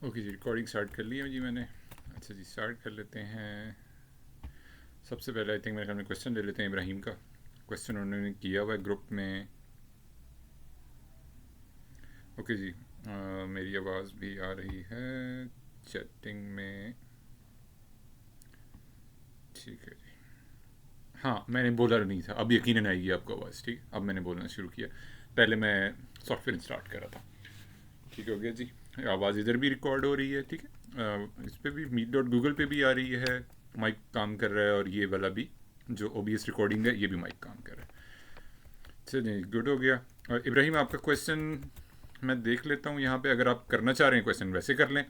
Okay जी, recording start कर ली है जी मैंने। अच्छा जी, स्टार्ट कर लेते हैं। सबसे पहले आई थिंक मेरे ख्याल में क्वेश्चन ले लेते हैं इब्राहिम का। क्वेश्चन उन्होंने किया हुआ है ग्रुप में। ओके जी, मेरी आवाज़ भी आ रही है चैटिंग में। ठीक है जी। हाँ, मैंने बोला नहीं था, अब यकीनन आएगी आपको आवाज़। ठीक, अब मैंने बोलना शुरू किया। पहले मैं सॉफ्टवेयर स्टार्ट कर रहा था। ठीक हो गया जी। आवाज़ इधर भी रिकॉर्ड हो रही है। ठीक है, इस पे भी मीट डॉट गूगल पे भी आ रही है। माइक काम कर रहा है, और ये वाला भी जो ओबीएस रिकॉर्डिंग है ये भी माइक काम कर रहा है। चलिए, गुड हो गया। और इब्राहिम, आपका क्वेश्चन मैं देख लेता हूँ यहाँ पे। अगर आप करना चाह रहे हैं क्वेश्चन वैसे कर लें,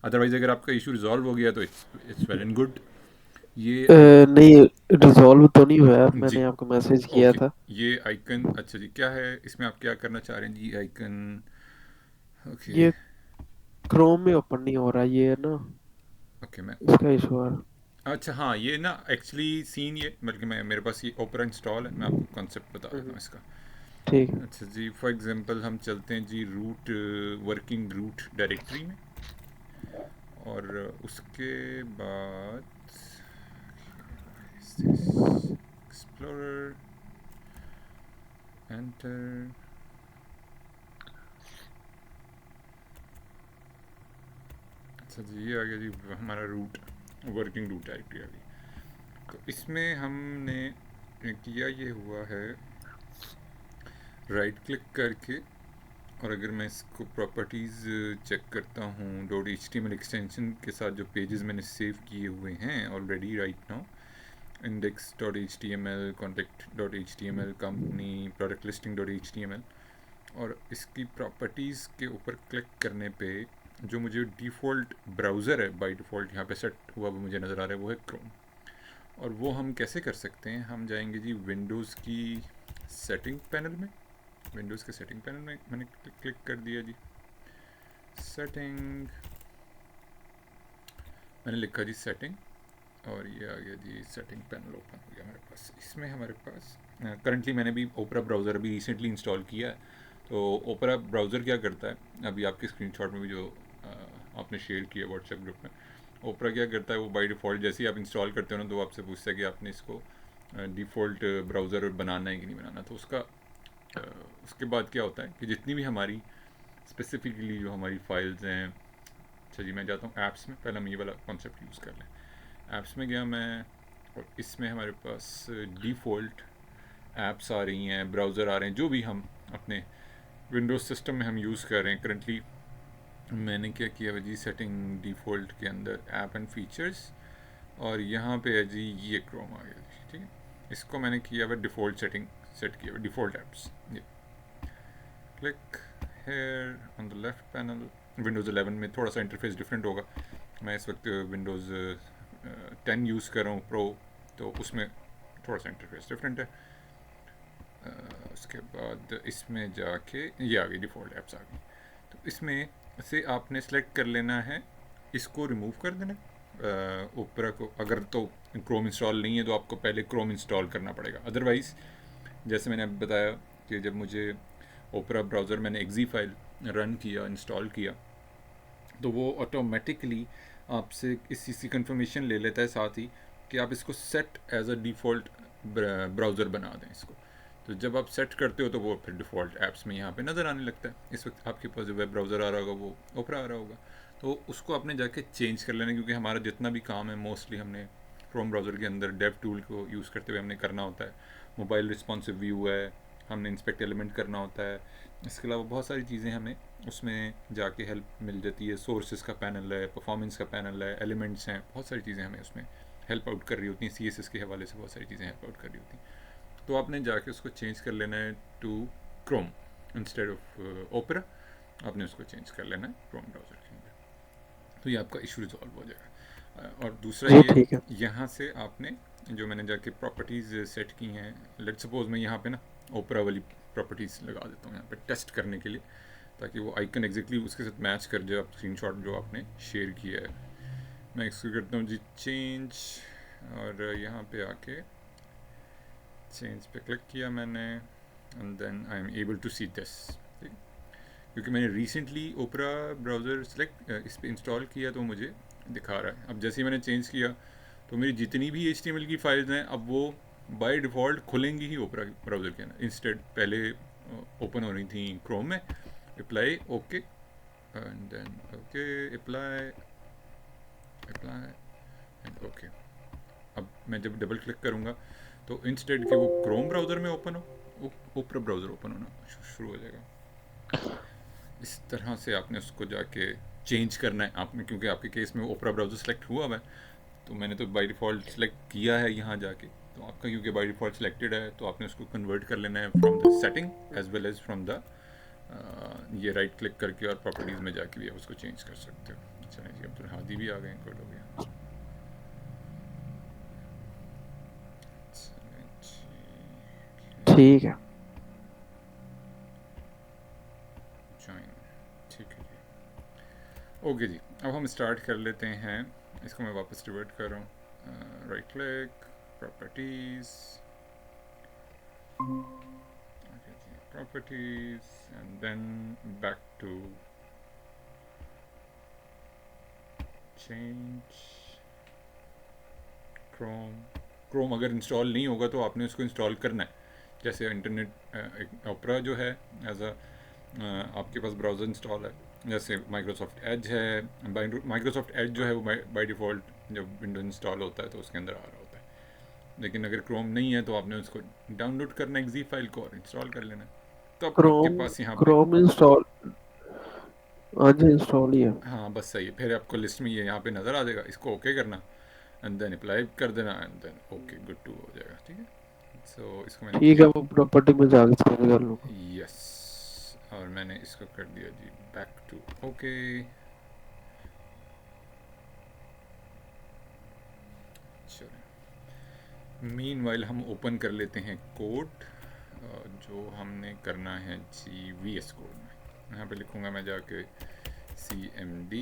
अदरवाइज़ अगर आपका इशू रिजॉल्व हो गया तो it's it's well and good. ये आई नहीं, रिजॉल्व तो नहीं हुआ है। जी, मैंने आपको मैसेज किया ओके। था। ये आइकन, अच्छा जी, क्या है इसमें, आप क्या करना चाह रहे हैं जी? Icon, okay. ये क्रोम में ओपन नहीं हो रहा, ये है ना, ओके, मैं इसका इशू है। अच्छा हाँ, ये ना एक्चुअली सीन ये, बल्कि मैं मेरे पास ये ओपरा इंस्टॉल है। मैं आपको कॉन्सेप्ट बता देता हूँ हम्म, इसका। ठीक है। अच्छा जी, फॉर एग्जांपल हम चलते हैं जी रूट, वर्किंग रूट डायरेक्टरी में। और उसके बाद एक्सप्लोरर, एंटर। अच्छा जी, ये आ गया जी हमारा रूट, वर्किंग रूट डायरेक्टरी आ गई। तो इसमें हमने किया ये हुआ है, राइट क्लिक करके। और अगर मैं इसको प्रॉपर्टीज़ चेक करता हूँ, dot H T M L extension के साथ जो पेजेस मैंने सेव किए हुए हैं already right now, index dot H T M L, contact dot H T M L, company, product listing dot H T M L. और इसकी properties के ऊपर क्लिक करने पे जो मुझे डिफ़ॉल्ट ब्राउज़र है बाय डिफ़ॉल्ट यहाँ पे सेट हुआ वो मुझे नज़र आ रहा है, वो है क्रोम। और वो हम कैसे कर सकते हैं? हम जाएंगे जी विंडोज़ की सेटिंग पैनल में। विंडोज़ के सेटिंग पैनल में मैंने क्लिक कर दिया जी। सेटिंग, मैंने लिखा जी सेटिंग, और ये आ गया जी सेटिंग पैनल ओपन हो गया हमारे पास। इसमें हमारे पास करंटली मैंने भी ओपरा ब्राउज़र अभी रिसेंटली इंस्टॉल किया है। तो ओपरा ब्राउज़र क्या करता है, अभी आपके स्क्रीनशॉट में भी जो आपने शेयर किया व्हाट्सएप ग्रुप में, ओपरा क्या करता है, वो बाय डिफ़ॉल्ट जैसे ही आप इंस्टॉल करते हो ना, तो वो आपसे पूछता है कि आपने इसको डिफ़ॉल्ट ब्राउज़र बनाना है कि नहीं बनाना। तो उसका अ, उसके बाद क्या होता है कि जितनी भी हमारी स्पेसिफिकली जो हमारी फाइल्स हैं। अच्छा जी, मैं जाता हूँ ऐप्स में। पहले हम ये वाला कॉन्सेप्ट यूज़ कर लें। ऐप्स में गया मैं, और इसमें हमारे पास डिफ़ॉल्ट ऐप्स आ रही हैं, ब्राउज़र आ रहे हैं, जो भी हम अपने विंडोज़ सिस्टम में हम यूज़ कर रहे हैं करंटली। मैंने क्या किया जी, सेटिंग डिफ़ॉल्ट के अंदर ऐप एंड फीचर्स, और यहाँ पे है जी ये क्रोम आ गया जी। ठीक है, इसको मैंने किया हुआ डिफ़ॉल्ट सेटिंग, सेट किया हुआ डिफ़ॉल्ट ऐप्स। ये click here on the left panel. Windows 11 में थोड़ा सा इंटरफेस डिफरेंट होगा। मैं इस वक्त विंडोज़ 10 यूज़ कर रहा हूँ प्रो, तो उसमें थोड़ा सा इंटरफेस डिफरेंट है। उसके बाद इसमें जाके ये आ गई डिफ़ॉल्ट ऐप्स आ गई। तो इसमें से आपने सेलेक्ट कर लेना है, इसको रिमूव कर देना ओपरा को। अगर तो क्रोम इंस्टॉल नहीं है तो आपको पहले क्रोम इंस्टॉल करना पड़ेगा। अदरवाइज़ जैसे मैंने अभी बताया कि जब मुझे ओपरा ब्राउज़र मैंने एक्जी फाइल रन किया, इंस्टॉल किया, तो वो ऑटोमेटिकली आपसे इस चीज़ की कंफर्मेशन ले लेता है साथ ही कि आप इसको set as a default browser बना दें इसको। तो जब आप सेट करते हो तो वो फिर डिफ़ॉल्ट ऐप्स में यहाँ पे नज़र आने लगता है। इस वक्त आपके पास जो वेब ब्राउज़र आ रहा होगा वो ओपरा आ रहा होगा। तो उसको आपने जाके चेंज कर लेना, क्योंकि हमारा जितना भी काम है मोस्टली हमने क्रोम ब्राउज़र के अंदर डेव टूल को यूज़ करते हुए हमने करना होता है। मोबाइल रिस्पॉन्सिव व्यू है, हमने इंस्पेक्ट एलिमेंट करना होता है। इसके अलावा बहुत सारी चीज़ें हमें उसमें जाके हेल्प मिल जाती है। सोर्सेज का पैनल है, परफॉर्मेंस का पैनल है, एलिमेंट्स हैं, बहुत सारी चीज़ें हमें उसमें हेल्प आउट कर रही होती हैं। CSS के हवाले से बहुत सारी चीज़ें हेल्प आउट कर रही होती हैं। तो आपने जाके उसको चेंज कर लेना है टू क्रोम इंस्टेड ऑफ ओपरा। आपने उसको चेंज कर लेना है क्रोम ब्राउज़र के अंदर, तो ये आपका इशू रिजॉल्व हो जाएगा। और दूसरा जी ये, ठीक है। यहाँ से आपने जो मैंने जाके प्रॉपर्टीज़ सेट की हैं, लेट सपोज मैं यहाँ पे ना ओपरा वाली प्रॉपर्टीज़ लगा देता हूँ यहाँ पे टेस्ट करने के लिए, ताकि वो आइकन एग्जैक्टली उसके साथ मैच कर जाए स्क्रीनशॉट जो आपने शेयर किया है। मैं इसको करता हूँ जी चेंज, और यहाँ पे आके चेंज पे क्लिक किया मैंने, and then I am able to see this. ठीक, क्योंकि मैंने रिसेंटली ओपरा ब्राउज़र सेलेक्ट इस पर इंस्टॉल किया तो मुझे दिखा रहा है। अब जैसे ही मैंने चेंज किया तो मेरी जितनी भी HTML की फाइल्स हैं अब वो बाय डिफ़ॉल्ट खुलेंगी ही ओपरा ब्राउज़र के अंदर। इंस्टेड पहले ओपन हो रही थी क्रोम में। Apply okay and then okay apply apply and okay. अब मैं जब डबल क्लिक करूँगा तो इंस्टेड कि वो क्रोम ब्राउज़र में ओपन हो, वो ओपरा ब्राउज़र ओपन होना शुरू हो जाएगा। इस तरह से आपने उसको जाके चेंज करना है आपने, क्योंकि आपके केस में ओपरा ब्राउज़र सेलेक्ट हुआ हुआ है तो मैंने तो बाय डिफ़ॉल्ट सेलेक्ट किया है यहाँ जाके। तो आपका क्योंकि बाय डिफ़ॉल्ट सिलेक्टेड है तो आपने उसको कन्वर्ट कर लेना है from the setting as well as from the ये राइट क्लिक करके और प्रॉपर्टीज़ में जाके भी आप उसको चेंज कर सकते हो। चलिए जी, अब्दुल हादी भी आ गए, गुड हो गया। चलिए जी, ठीक है। ज्वाइन, ठीक है जी, ओके जी। अब हम स्टार्ट कर लेते हैं। इसको मैं वापस रिवर्ट कर रहा हूँ, राइट क्लिक, प्रॉपर्टीज़, okay जी, properties and then back to change Chrome अगर इंस्टॉल नहीं होगा तो आपने उसको इंस्टॉल करना है। जैसे इंटरनेट ओपरा जो है एज अ आपके पास ब्राउज़र इंस्टॉल है, जैसे माइक्रोसॉफ्ट एज है। माइक्रोसॉफ्ट एज जो है वो बाय डिफ़ॉल्ट जब विंडोज इंस्टॉल होता है तो उसके अंदर आ रहा होता है। लेकिन अगर क्रोम नहीं है तो आपने उसको डाउनलोड करना है ज़ी फाइल को और इंस्टॉल कर लेना है। तो अब आपके क्रोम पास यहाँ पे, क्रोम इंस्टॉल, हाँ जी इंस्टॉल ही है। हाँ बस सही है, फिर आपको लिस्ट में ये यहाँ पे नज़र आ जाएगा, इसको ओके करना एंड देन अप्लाई कर देना and then okay good to हो जाएगा। ठीक है, सो इसको मैंने ठीक है, किया, वो प्रॉपर्टी में जाके चेंज कर लूँगा। यस, और मैंने इसको कर दिया जी बैक टू ओके। चलो मीनवाइल हम ओपन कर लेते हैं कोड जो हमने करना है जी VS कोड में। यहाँ पे लिखूँगा मैं जाके CMD,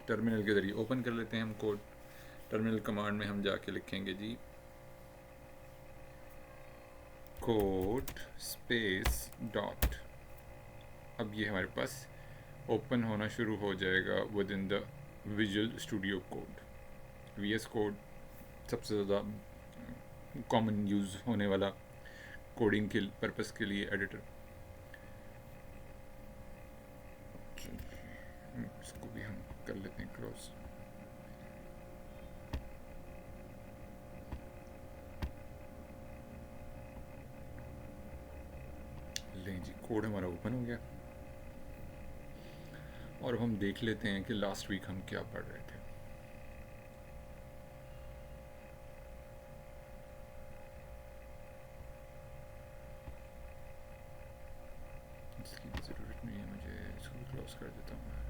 टर्मिनल के ज़रिए ओपन कर लेते हैं हम कोड। टर्मिनल कमांड में हम जाके लिखेंगे जी कोड स्पेस डॉट। अब ये हमारे पास ओपन होना शुरू हो जाएगा with in the visual studio code. VS code सबसे ज़्यादा कॉमन यूज़ होने वाला कोडिंग के पर्पस के लिए एडिटर। इसको भी हम कर लेते हैं क्लोज। लें जी, कोड हमारा ओपन हो गया और हम देख लेते हैं कि लास्ट वीक हम क्या पढ़ रहे थे। इसकी ज़रूरत नहीं है मुझे, इसको भी क्लोज कर देता हूँ मैं।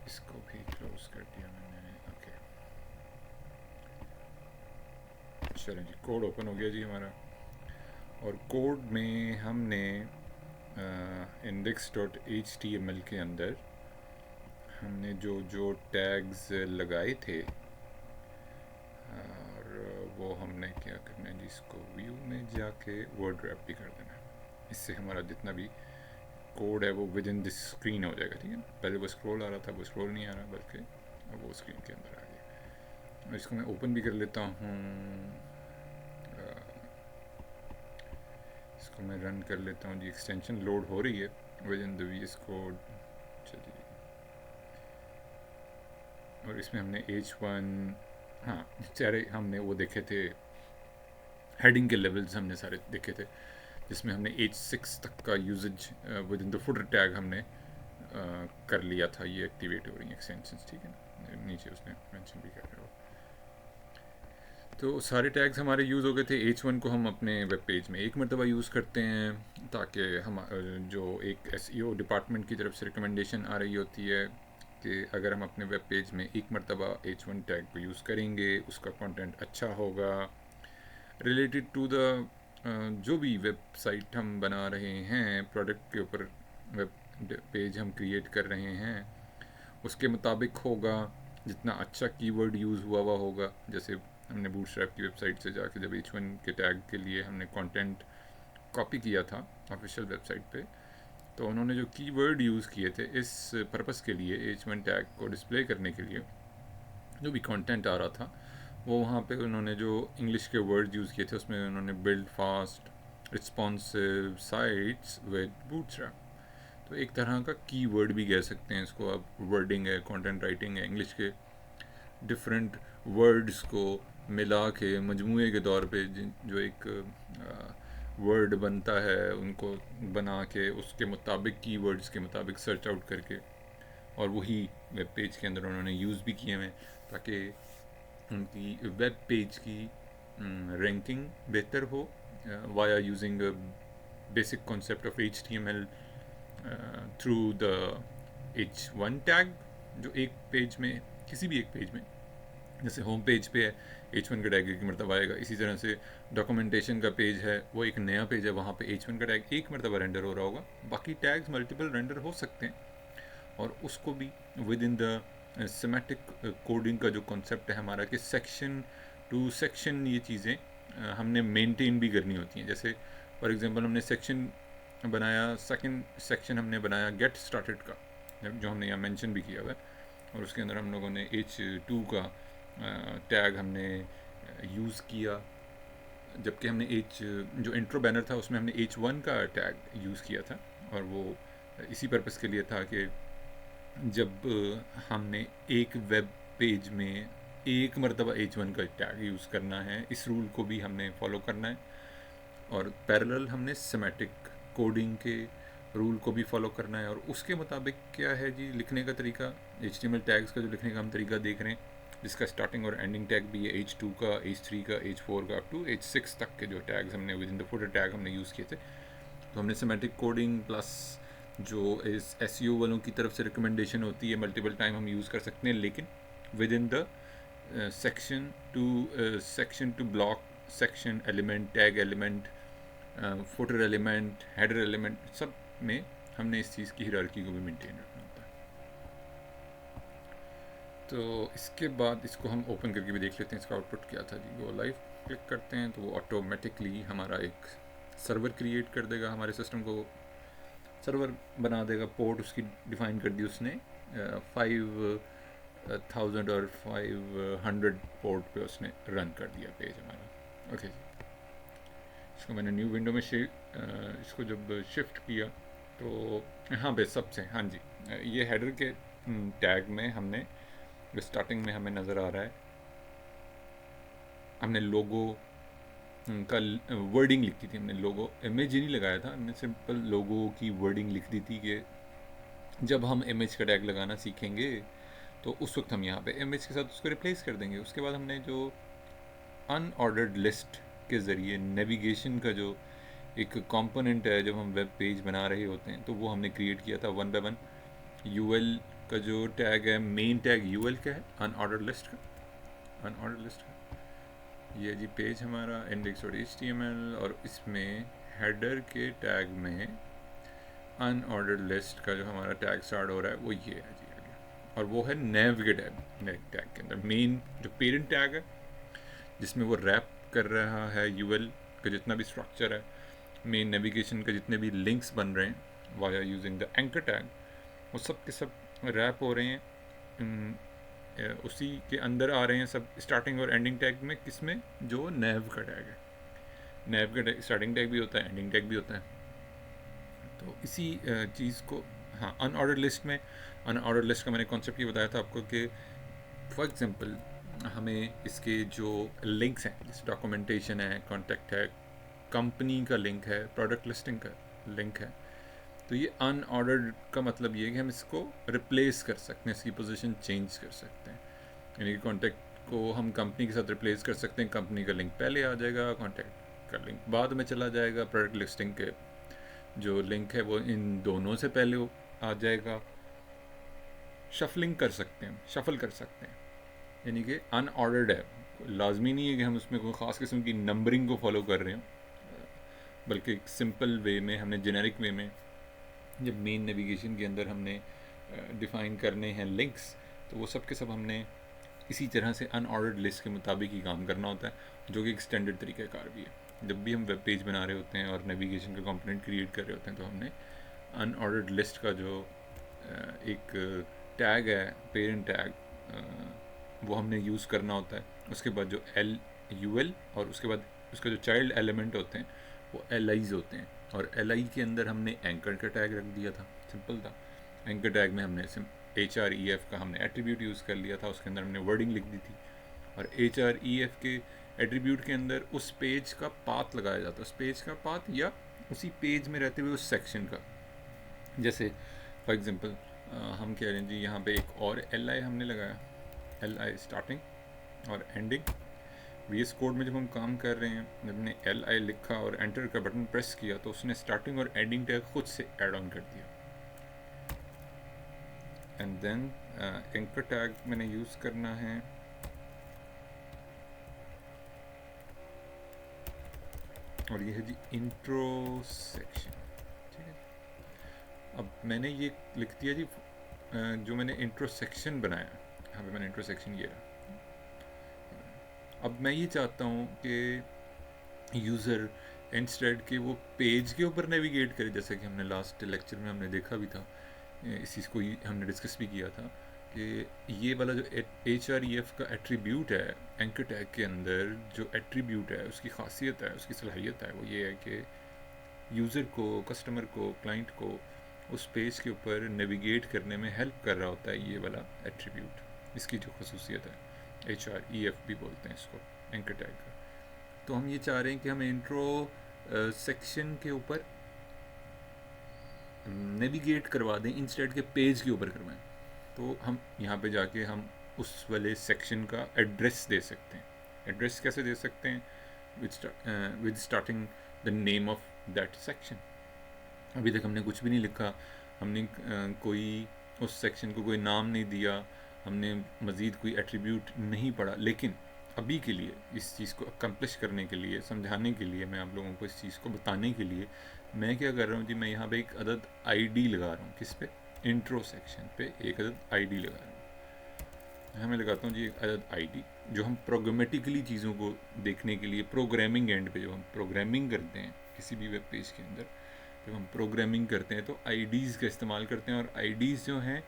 इसको भी क्लोज कर दिया मैंने, ओके। चलें जी, कोड ओपन हो गया जी हमारा। और कोड में हमने index.html के अंदर हमने जो जो टैग्स लगाए थे और वो हमने क्या करना है जी, इसको व्यू में जाके वर्ड रैप भी कर देना है। इससे हमारा जितना भी कोड है वो विद इन दिस स्क्रीन हो जाएगा। ठीक है, पहले वो स्क्रॉल आ रहा था, वो स्क्रॉल नहीं आ रहा बल्कि अब वो स्क्रीन के अंदर आ गया। और इसको मैं ओपन भी कर लेता हूँ, इसको मैं रन कर लेता हूँ जी। एक्सटेंशन लोड हो रही है with in the VS code. चलिए, और इसमें हमने H1, हाँ सारे हमने वो देखे थे, हेडिंग के लेवल्स हमने सारे देखे थे, जिसमें हमने H6 तक का usages with in the footer tag हमने कर लिया था। ये एक्टिवेट हो रही हैं एक्सटेंशंस, ठीक है ना, नीचे उसने मेंशन भी कर रहा हो। तो सारे टैग्स हमारे यूज़ हो गए थे। H1 को हम अपने वेब पेज में एक मरतबा यूज़ करते हैं ताकि हम जो एक SEO डिपार्टमेंट की तरफ से रिकमेंडेशन आ रही होती है कि अगर हम अपने वेब पेज में एक मरतबा H1 टैग को यूज़ करेंगे उसका कंटेंट अच्छा होगा रिलेटेड टू द जो भी वेबसाइट हम बना रहे हैं, प्रोडक्ट के ऊपर वेब पेज हम क्रिएट कर रहे हैं उसके मुताबिक होगा। जितना अच्छा कीवर्ड यूज़ हुआ होगा, जैसे हमने बूटस्ट्रैप की वेबसाइट से जाके जब H1 के टैग के लिए हमने कंटेंट कॉपी किया था ऑफिशियल वेबसाइट पे, तो उन्होंने जो कीवर्ड यूज़ किए थे इस पर्पस के लिए, H1 टैग को डिस्प्ले करने के लिए, जो भी कंटेंट आ रहा था वो वहाँ पे उन्होंने जो इंग्लिश के वर्ड यूज़ किए थे उसमें उन्होंने build fast responsive sites with bootstrap. तो एक तरह का कीवर्ड भी कह सकते हैं इसको आप, वर्डिंग है, कंटेंट राइटिंग है, इंग्लिश के डिफरेंट वर्ड्स को मिला के मजमूए के तौर पे जो एक वर्ड बनता है उनको बना के उसके मुताबिक कीवर्ड्स के मुताबिक सर्च आउट करके और वही वेब पेज के अंदर उन्होंने यूज़ भी किए हैं ताकि उनकी वेब पेज की रैंकिंग बेहतर हो via using basic concept of HTML through the H1 tag, जो एक पेज में, किसी भी एक पेज में, जैसे होम पेज पे है H1 का टैग एक मरतबा आएगा, इसी तरह से डॉक्यूमेंटेशन का पेज है वो एक नया पेज है, वहाँ पे H1 का टैग एक मरतबा रेंडर हो रहा होगा, बाकी टैग्स मल्टीपल रेंडर हो सकते हैं। और उसको भी with in the semantic coding का जो कॉन्सेप्ट है हमारा कि सेक्शन टू सेक्शन ये चीज़ें हमने मेंटेन भी करनी होती हैं। जैसे फॉर एग्जांपल हमने सेक्शन बनाया, सेकंड सेक्शन हमने बनाया गेट स्टार्टेड का, जो हमने यहाँ मेंशन भी किया हुआ है, और उसके अंदर हम लोगों ने H2 का टैग हमने यूज़ किया, जबकि हमने जो इंट्रो बैनर था उसमें हमने H1 का टैग यूज़ किया था। और वो इसी पर्पज़ के लिए था कि जब हमने एक वेब पेज में एक मरतबा H1 का टैग यूज़ करना है, इस रूल को भी हमने फॉलो करना है, और पैरेलल हमने सिमेटिक कोडिंग के रूल को भी फॉलो करना है। और उसके मुताबिक क्या है जी लिखने का तरीका, HTML टैग्स का जो लिखने का हम तरीका देख रहे हैं, जिसका स्टार्टिंग और एंडिंग टैग भी है H2 का, H3 का, H4 का, अप टू H6 तक के जो टैग्स हमने with in the footer tag हमने यूज़ किए थे। तो हमने सिमेटिक कोडिंग प्लस जो इस SEO वालों की तरफ से रिकमेंडेशन होती है मल्टीपल टाइम हम यूज़ कर सकते हैं, लेकिन with in the section two block, section element, tag element, footer element, header element, सब में हमने इस चीज़ की हिरार्की को भी मेंटेन रखना होता है। तो इसके बाद इसको हम ओपन करके भी देख लेते हैं इसका आउटपुट क्या था जी। वो लाइव क्लिक करते हैं तो वो ऑटोमेटिकली हमारा एक सर्वर क्रिएट कर देगा, हमारे सिस्टम को सर्वर बना देगा, पोर्ट उसकी डिफ़ाइन कर दी उसने 5000 और 500 पोर्ट पे उसने रन कर दिया पेज हमारा। ओके, इसको मैंने न्यू विंडो में इसको जब शिफ्ट किया तो हाँ बे सबसे, हाँ जी, ये हेडर के टैग में हमने स्टार्टिंग में हमें नज़र आ रहा है, हमने लोगो का वर्डिंग लिखी थी, हमने लोगो इमेज ही नहीं लगाया था, हमने सिंपल लोगो की वर्डिंग लिख दी थी कि जब हम इमेज का टैग लगाना सीखेंगे तो उस वक्त हम यहाँ पे इमेज के साथ उसको रिप्लेस कर देंगे। उसके बाद हमने जो अनऑर्डर्ड लिस्ट के ज़रिए नेविगेशन का जो एक कंपोनेंट है जब हम वेब पेज बना रहे होते हैं, तो वो हमने क्रिएट किया था 1 बाय 1। यूएल का जो टैग है, मेन टैग यूएल का है, अनऑर्डर्ड लिस्ट का, अनऑर्डर्ड लिस्ट का ये जी पेज हमारा index.html, और इसमें हेडर के टैग में अनऑर्डर्ड लिस्ट का जो हमारा टैग स्टार्ट हो रहा है वो ये है जी आगे, और वो है नेव के टैग के अंदर मेन जो पेरेंट टैग है जिसमें वो रैप कर रहा है यूएल का जितना भी स्ट्रक्चर है, मेन नेविगेशन के जितने भी लिंक्स बन रहे हैं via using the anchor tag, वो सब के सब रैप हो रहे हैं उसी के अंदर आ रहे हैं सब, स्टार्टिंग और एंडिंग टैग में, किसमें, जो नेव का टैग है। नेव का टैग स्टार्टिंग टैग भी होता है, एंडिंग टैग भी होता है। तो इसी चीज़ को, हाँ, अनऑर्डर लिस्ट में, अनऑर्डर लिस्ट का मैंने कॉन्सेप्ट ये बताया था आपको कि फॉर एग्जांपल हमें इसके जो लिंक्स हैं, जैसे डॉक्यूमेंटेशन है, कॉन्टैक्ट है, कंपनी का लिंक है, प्रोडक्ट लिस्टिंग का लिंक है, तो ये अनऑर्डर्ड का मतलब ये है कि हम इसको रिप्लेस कर सकते हैं, इसकी पोजीशन चेंज कर सकते हैं। यानी कि कॉन्टैक्ट को हम कंपनी के साथ रिप्लेस कर सकते हैं, कंपनी का लिंक पहले आ जाएगा, कॉन्टैक्ट का लिंक बाद में चला जाएगा, प्रोडक्ट लिस्टिंग के जो लिंक है वो इन दोनों से पहले आ जाएगा। शफलिंग कर सकते हैं, शफल कर सकते हैं, यानी कि अनऑर्डर्ड है, लाजमी नहीं है कि हम उसमें कोई ख़ास किस्म की नंबरिंग को फॉलो कर रहे हों, बल्कि एक सिंपल वे में हमने जेनेरिक वे में जब मेन नेविगेशन के अंदर हमने डिफ़ाइन करने हैं लिंक्स, तो वो सब के सब हमने इसी तरह से अनऑर्डर्ड लिस्ट के मुताबिक ही काम करना होता है, जो कि एक स्टैंडर्ड तरीक़ाकार भी है। जब भी हम वेब पेज बना रहे होते हैं और नेविगेशन का कंपोनेंट क्रिएट कर रहे होते हैं तो हमने अनऑर्डर्ड लिस्ट का जो एक टैग है, पेरेंट टैग, वो हमने यूज़ करना होता है। उसके बाद जो LUL, और उसके बाद उसका जो चाइल्ड एलिमेंट होते हैं वो LIs होते हैं, और LI के अंदर हमने एंकर का टैग रख दिया था। सिंपल था। एंकर टैग में हमने HREF का हमने एट्रीब्यूट यूज़ कर लिया था, उसके अंदर हमने वर्डिंग लिख दी थी। और HREF के एट्रीब्यूट के अंदर उस पेज का पाथ लगाया जाता है, उस पेज का पाथ या उसी पेज में रहते हुए उस सेक्शन का। जैसे फॉर एग्जांपल हम कह रहे हैं जी यहाँ पे एक और LI हमने लगाया, LI स्टार्टिंग और एंडिंग। VS कोड में जब हम काम कर रहे हैं, जब हमने LI लिखा और एंटर का बटन प्रेस किया तो उसने स्टार्टिंग और एंडिंग टैग खुद से ऐड ऑन कर दिया। एंड देन एंकर टैग मैंने यूज़ करना है, और ये है जी इंट्रो सेक्शन। ठीक है, अब मैंने ये लिख दिया जी जो मैंने इंट्रो सेक्शन बनाया, यहाँ पे मैंने इंट्रो सेक्शन ये रहा। अब मैं ये चाहता हूँ कि यूज़र इंस्टेड के वो पेज के ऊपर नेविगेट करे, जैसे कि हमने लास्ट लेक्चर में हमने देखा भी था, इस चीज़ को हमने डिस्कस भी किया था कि ये वाला जो HREF का एट्रीब्यूट है एंकर टैग के अंदर, जो एट्रीब्यूट है उसकी खासियत है, उसकी सलाहियत है, वो ये है कि यूज़र को, कस्टमर को, क्लाइंट को उस पेज के ऊपर नेविगेट करने में हेल्प कर रहा होता है ये वाला एट्रीब्यूट। इसकी जो खसूसियत है, HREF भी बोलते हैं इसको, एंकर टैग का। तो हम ये चाह रहे हैं कि हम इंट्रो सेक्शन के ऊपर नेविगेट करवा दें, इंस्टेड के पेज के ऊपर करवाएं। तो हम यहाँ पे जाके हम उस वाले सेक्शन का एड्रेस दे सकते हैं। एड्रेस कैसे दे सकते हैं? With starting the name of that section. अभी तक हमने कुछ भी नहीं लिखा, हमने कोई उस सेक्शन को कोई नाम नहीं दिया, हमने मज़ीद कोई एट्रीब्यूट नहीं पढ़ा। लेकिन अभी के लिए इस चीज़ को अकम्प्लिश करने के लिए, समझाने के लिए, मैं आप लोगों को इस चीज़ को बताने के लिए मैं क्या कर रहा हूँ जी, मैं यहाँ पे एक अदद ID लगा रहा हूँ। किस पे? इंट्रो सेक्शन पे एक अदद ID लगा रहा हूँ। यहाँ मैं लगाता हूँ जी एक अदद ID, जो हम प्रोग्रामेटिकली चीज़ों को देखने के लिए, प्रोग्रामिंग एंड पे जब हम प्रोग्रामिंग करते हैं किसी भी वेब पेज के अंदर, जब हम प्रोग्रामिंग करते हैं तो IDs का इस्तेमाल करते हैं। और IDs जो हैं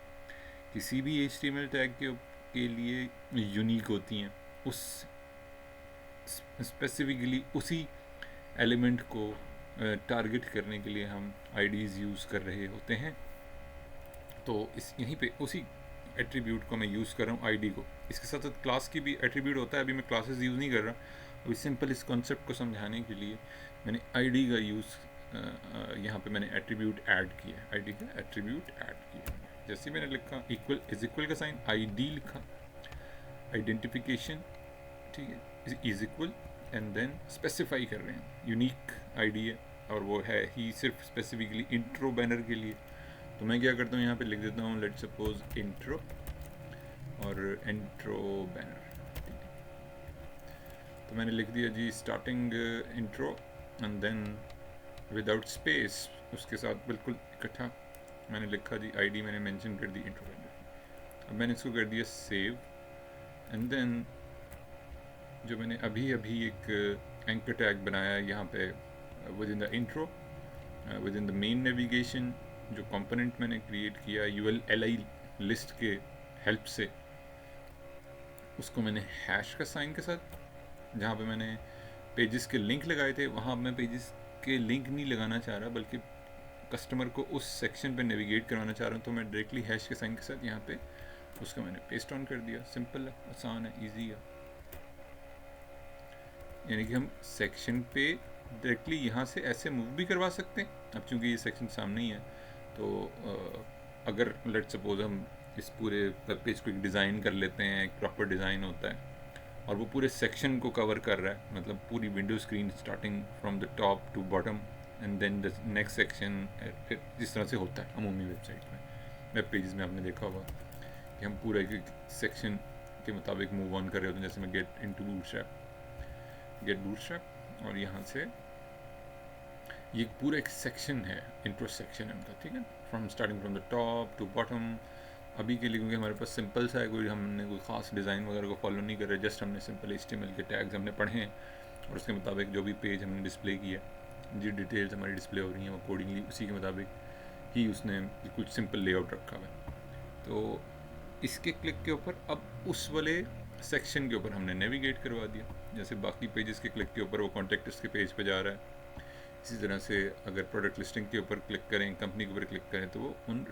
किसी भी HTML टैग के लिए यूनिक होती हैं, उस स्पेसिफिकली उसी एलिमेंट को टारगेट करने के लिए हम IDs यूज़ कर रहे होते हैं। तो इस यहीं पे उसी एट्रीब्यूट को मैं यूज़ कर रहा हूँ, ID को। इसके साथ साथ क्लास की भी एट्रीब्यूट होता है, अभी मैं क्लासेस यूज़ नहीं कर रहा। अभी सिंपल इस कॉन्सेप्ट को समझाने के लिए मैंने ID का यूज़, यहाँ पे मैंने एट्रीब्यूट ऐड किया है, ID का एट्रीब्यूट ऐड किया है। जैसे मैंने लिखा इक्वल, इज इक्वल का साइन, ID लिखा, आइडेंटिफिकेशन, ठीक है, is equal, and then specify कर रहे हैं यूनिक ID है, और वो है ही सिर्फ स्पेसिफिकली इंट्रो बैनर के लिए। तो मैं क्या करता हूँ, यहाँ पे लिख देता हूँ लेट्स सपोज इंट्रो और इंट्रो बैनर। ठीक है, तो मैंने लिख दिया जी starting intro and then without space, उसके साथ बिल्कुल इकट्ठा मैंने लिखा जी ID मैंने मेंशन कर दी इंट्रो बैनर। अब मैंने इसको कर दिया सेव, एंड देन जो मैंने अभी एक एंकर टैग बनाया यहाँ पे with in the intro, with in the main navigation, जो कंपोनेंट मैंने क्रिएट किया ULLI लिस्ट के हेल्प से, उसको मैंने हैश का साइन के साथ, जहाँ पे मैंने पेजेस के लिंक लगाए थे वहाँ मैं पेजेस के लिंक नहीं लगाना चाह रहा, बल्कि कस्टमर को उस सेक्शन पे नेविगेट करवाना चाह रहा हूँ। तो मैं डायरेक्टली हैश के साइन के साथ यहाँ पे उसका मैंने पेस्ट ऑन कर दिया। सिंपल है, आसान है, ईजी है। यानी कि हम सेक्शन पे डायरेक्टली यहाँ से ऐसे मूव भी करवा सकते हैं। अब चूँकि ये सेक्शन सामने ही है, तो अगर लेट्स सपोज हम इस पूरे वेब पेज को एक डिज़ाइन कर लेते हैं, एक प्रॉपर डिज़ाइन होता है और वो पूरे सेक्शन को कवर कर रहा है, मतलब पूरी window screen starting from the top to bottom and then the next section, फिर जिस तरह से होता है अमूमी वेबसाइट में, वेब पेजेस में आपने देखा होगा कि हम पूरा एक सेक्शन के मुताबिक मूव ऑन कर रहे होते हैं। जैसे मैं गेट इनटू बूटस्ट्रैप, और यहाँ से ये पूरा एक सेक्शन है, इंट्रो सेक्शन है उनका, ठीक है, from starting from the top to bottom. अभी के लिए क्योंकि हमारे पास सिंपल सा है, कोई हमने कोई ख़ास डिज़ाइन वगैरह को फॉलो नहीं कर रहे, जस्ट हमने सिंपल HTML के टैग्स हमने पढ़े हैं और उसके मुताबिक जो भी पेज हमने डिस्प्ले किया, जो डिटेल्स हमारी डिस्प्ले हो रही हैं वो अकॉर्डिंगली उसी के मुताबिक ही उसने कुछ सिंपल लेआउट रखा हुआ है। तो इसके क्लिक के ऊपर अब उस वाले सेक्शन के ऊपर हमने नेविगेट करवा दिया। जैसे बाकी पेजेस के क्लिक के ऊपर वो कॉन्टेक्ट्स के पेज पे जा रहा है, इसी तरह से अगर प्रोडक्ट लिस्टिंग के ऊपर क्लिक करें, कंपनी के ऊपर क्लिक करें, तो वो उन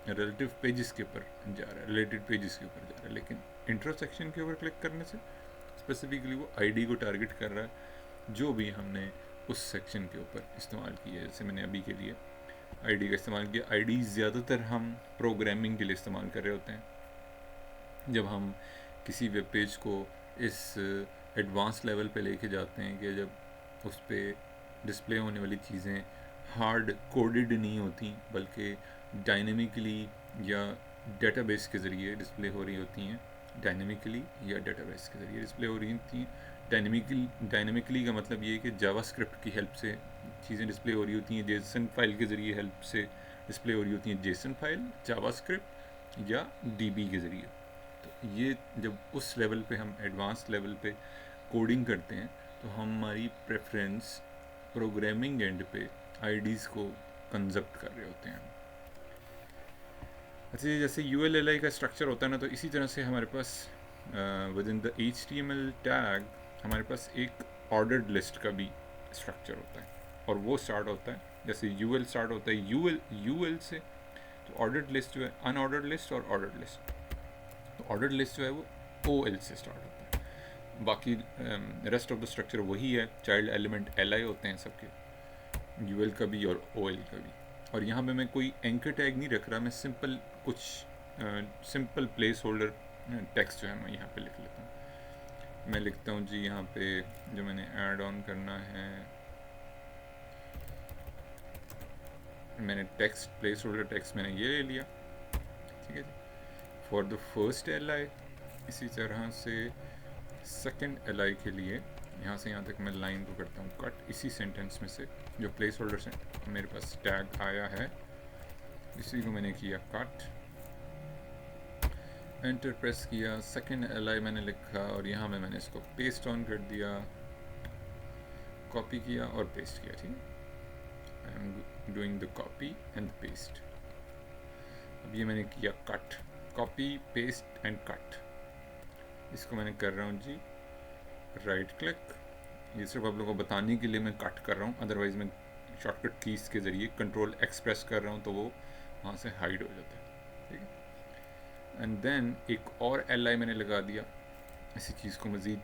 रिलेटिव पेजेस के ऊपर जा रहा है, रिलेटेड पेजेस के ऊपर जा रहा है। लेकिन इंट्रो सेक्शन के ऊपर क्लिक करने से स्पेसिफिकली वो आईडी को टारगेट कर रहा है जो भी हमने उस सेक्शन के ऊपर इस्तेमाल किया है। जैसे मैंने अभी के लिए आईडी का इस्तेमाल किया। आईडी ज़्यादातर हम प्रोग्रामिंग के लिए इस्तेमाल कर रहे होते हैं। जब हम किसी वेब पेज को इस एडवांस लेवल पे लेके जाते हैं कि जब उस पर डिस्प्ले होने वाली चीज़ें हार्ड कोडेड नहीं होती, बल्कि डायनेमिकली या डेटाबेस के ज़रिए डिस्प्ले हो रही होती हैं। डायनेमिकली या डेटाबेस के ज़रिए डिस्प्ले हो रही होती हैं। डायनेमिकली का मतलब ये है कि जावास्क्रिप्ट की हेल्प से चीज़ें डिस्प्ले हो रही होती हैं, जेसन फाइल के ज़रिए हेल्प से डिस्प्ले हो रही होती हैं, जेसन फाइल, जावास्क्रिप्ट या डीबी के ज़रिए। तो ये जब उस लेवल पे हम एडवांस लेवल पे कोडिंग करते हैं तो हमारी प्रेफरेंस प्रोग्रामिंग एंड पे आईडीज़ को कंजप्ट कर रहे होते हैं। अच्छा, जैसे ULLI का स्ट्रक्चर होता है ना, तो इसी तरह से हमारे पास with in the HTML tag हमारे पास एक ऑर्डर्ड लिस्ट का भी स्ट्रक्चर होता है, और वो स्टार्ट होता है जैसे UL स्टार्ट होता है UL से। तो ऑर्डर्ड लिस्ट जो है, अनऑर्डर्ड लिस्ट और ऑर्डर्ड लिस्ट, तो ऑर्डर्ड लिस्ट जो है वो OL से स्टार्ट होता है। बाकी रेस्ट ऑफ द स्ट्रक्चर वही है, चाइल्ड एलिमेंट LI होते हैं सबके, UL का भी और OL का भी। और यहाँ पे मैं कोई एंकर टैग नहीं रख रहा, मैं सिंपल कुछ सिंपल प्लेस होल्डर टेक्स्ट जो है मैं यहाँ पे लिख लेता हूँ। मैं लिखता हूँ जी यहाँ पे जो मैंने ऐड ऑन करना है, मैंने टेक्स्ट प्लेस होल्डर टेक्स्ट मैंने ये ले लिया, ठीक है जी, फॉर द फर्स्ट LI। इसी तरह से सेकंड LI के लिए यहाँ से यहाँ तक मैं लाइन को करता हूँ कट। इसी सेंटेंस में से जो प्लेस होल्डर है मेरे पास टैग आया है, इसी को मैंने किया कट, एंटर प्रेस किया, सेकंड LI मैंने लिखा और यहाँ में मैंने इसको पेस्ट ऑन कर दिया, कॉपी किया और पेस्ट किया। ठीक है, I am doing the copy and paste. अब ये मैंने किया cut, copy paste and cut. इसको मैंने कर रहा हूँ जी राइट क्लिक। ये सिर्फ आप लोगों को बताने के लिए मैं कट कर रहा हूँ, अदरवाइज़ मैं शॉर्टकट कीज़ के ज़रिए कंट्रोल X प्रेस कर रहा हूँ तो वो वहाँ से हाइड हो जाता है। ठीक है, एंड देन एक और LI मैंने लगा दिया इसी चीज़ को मज़ीद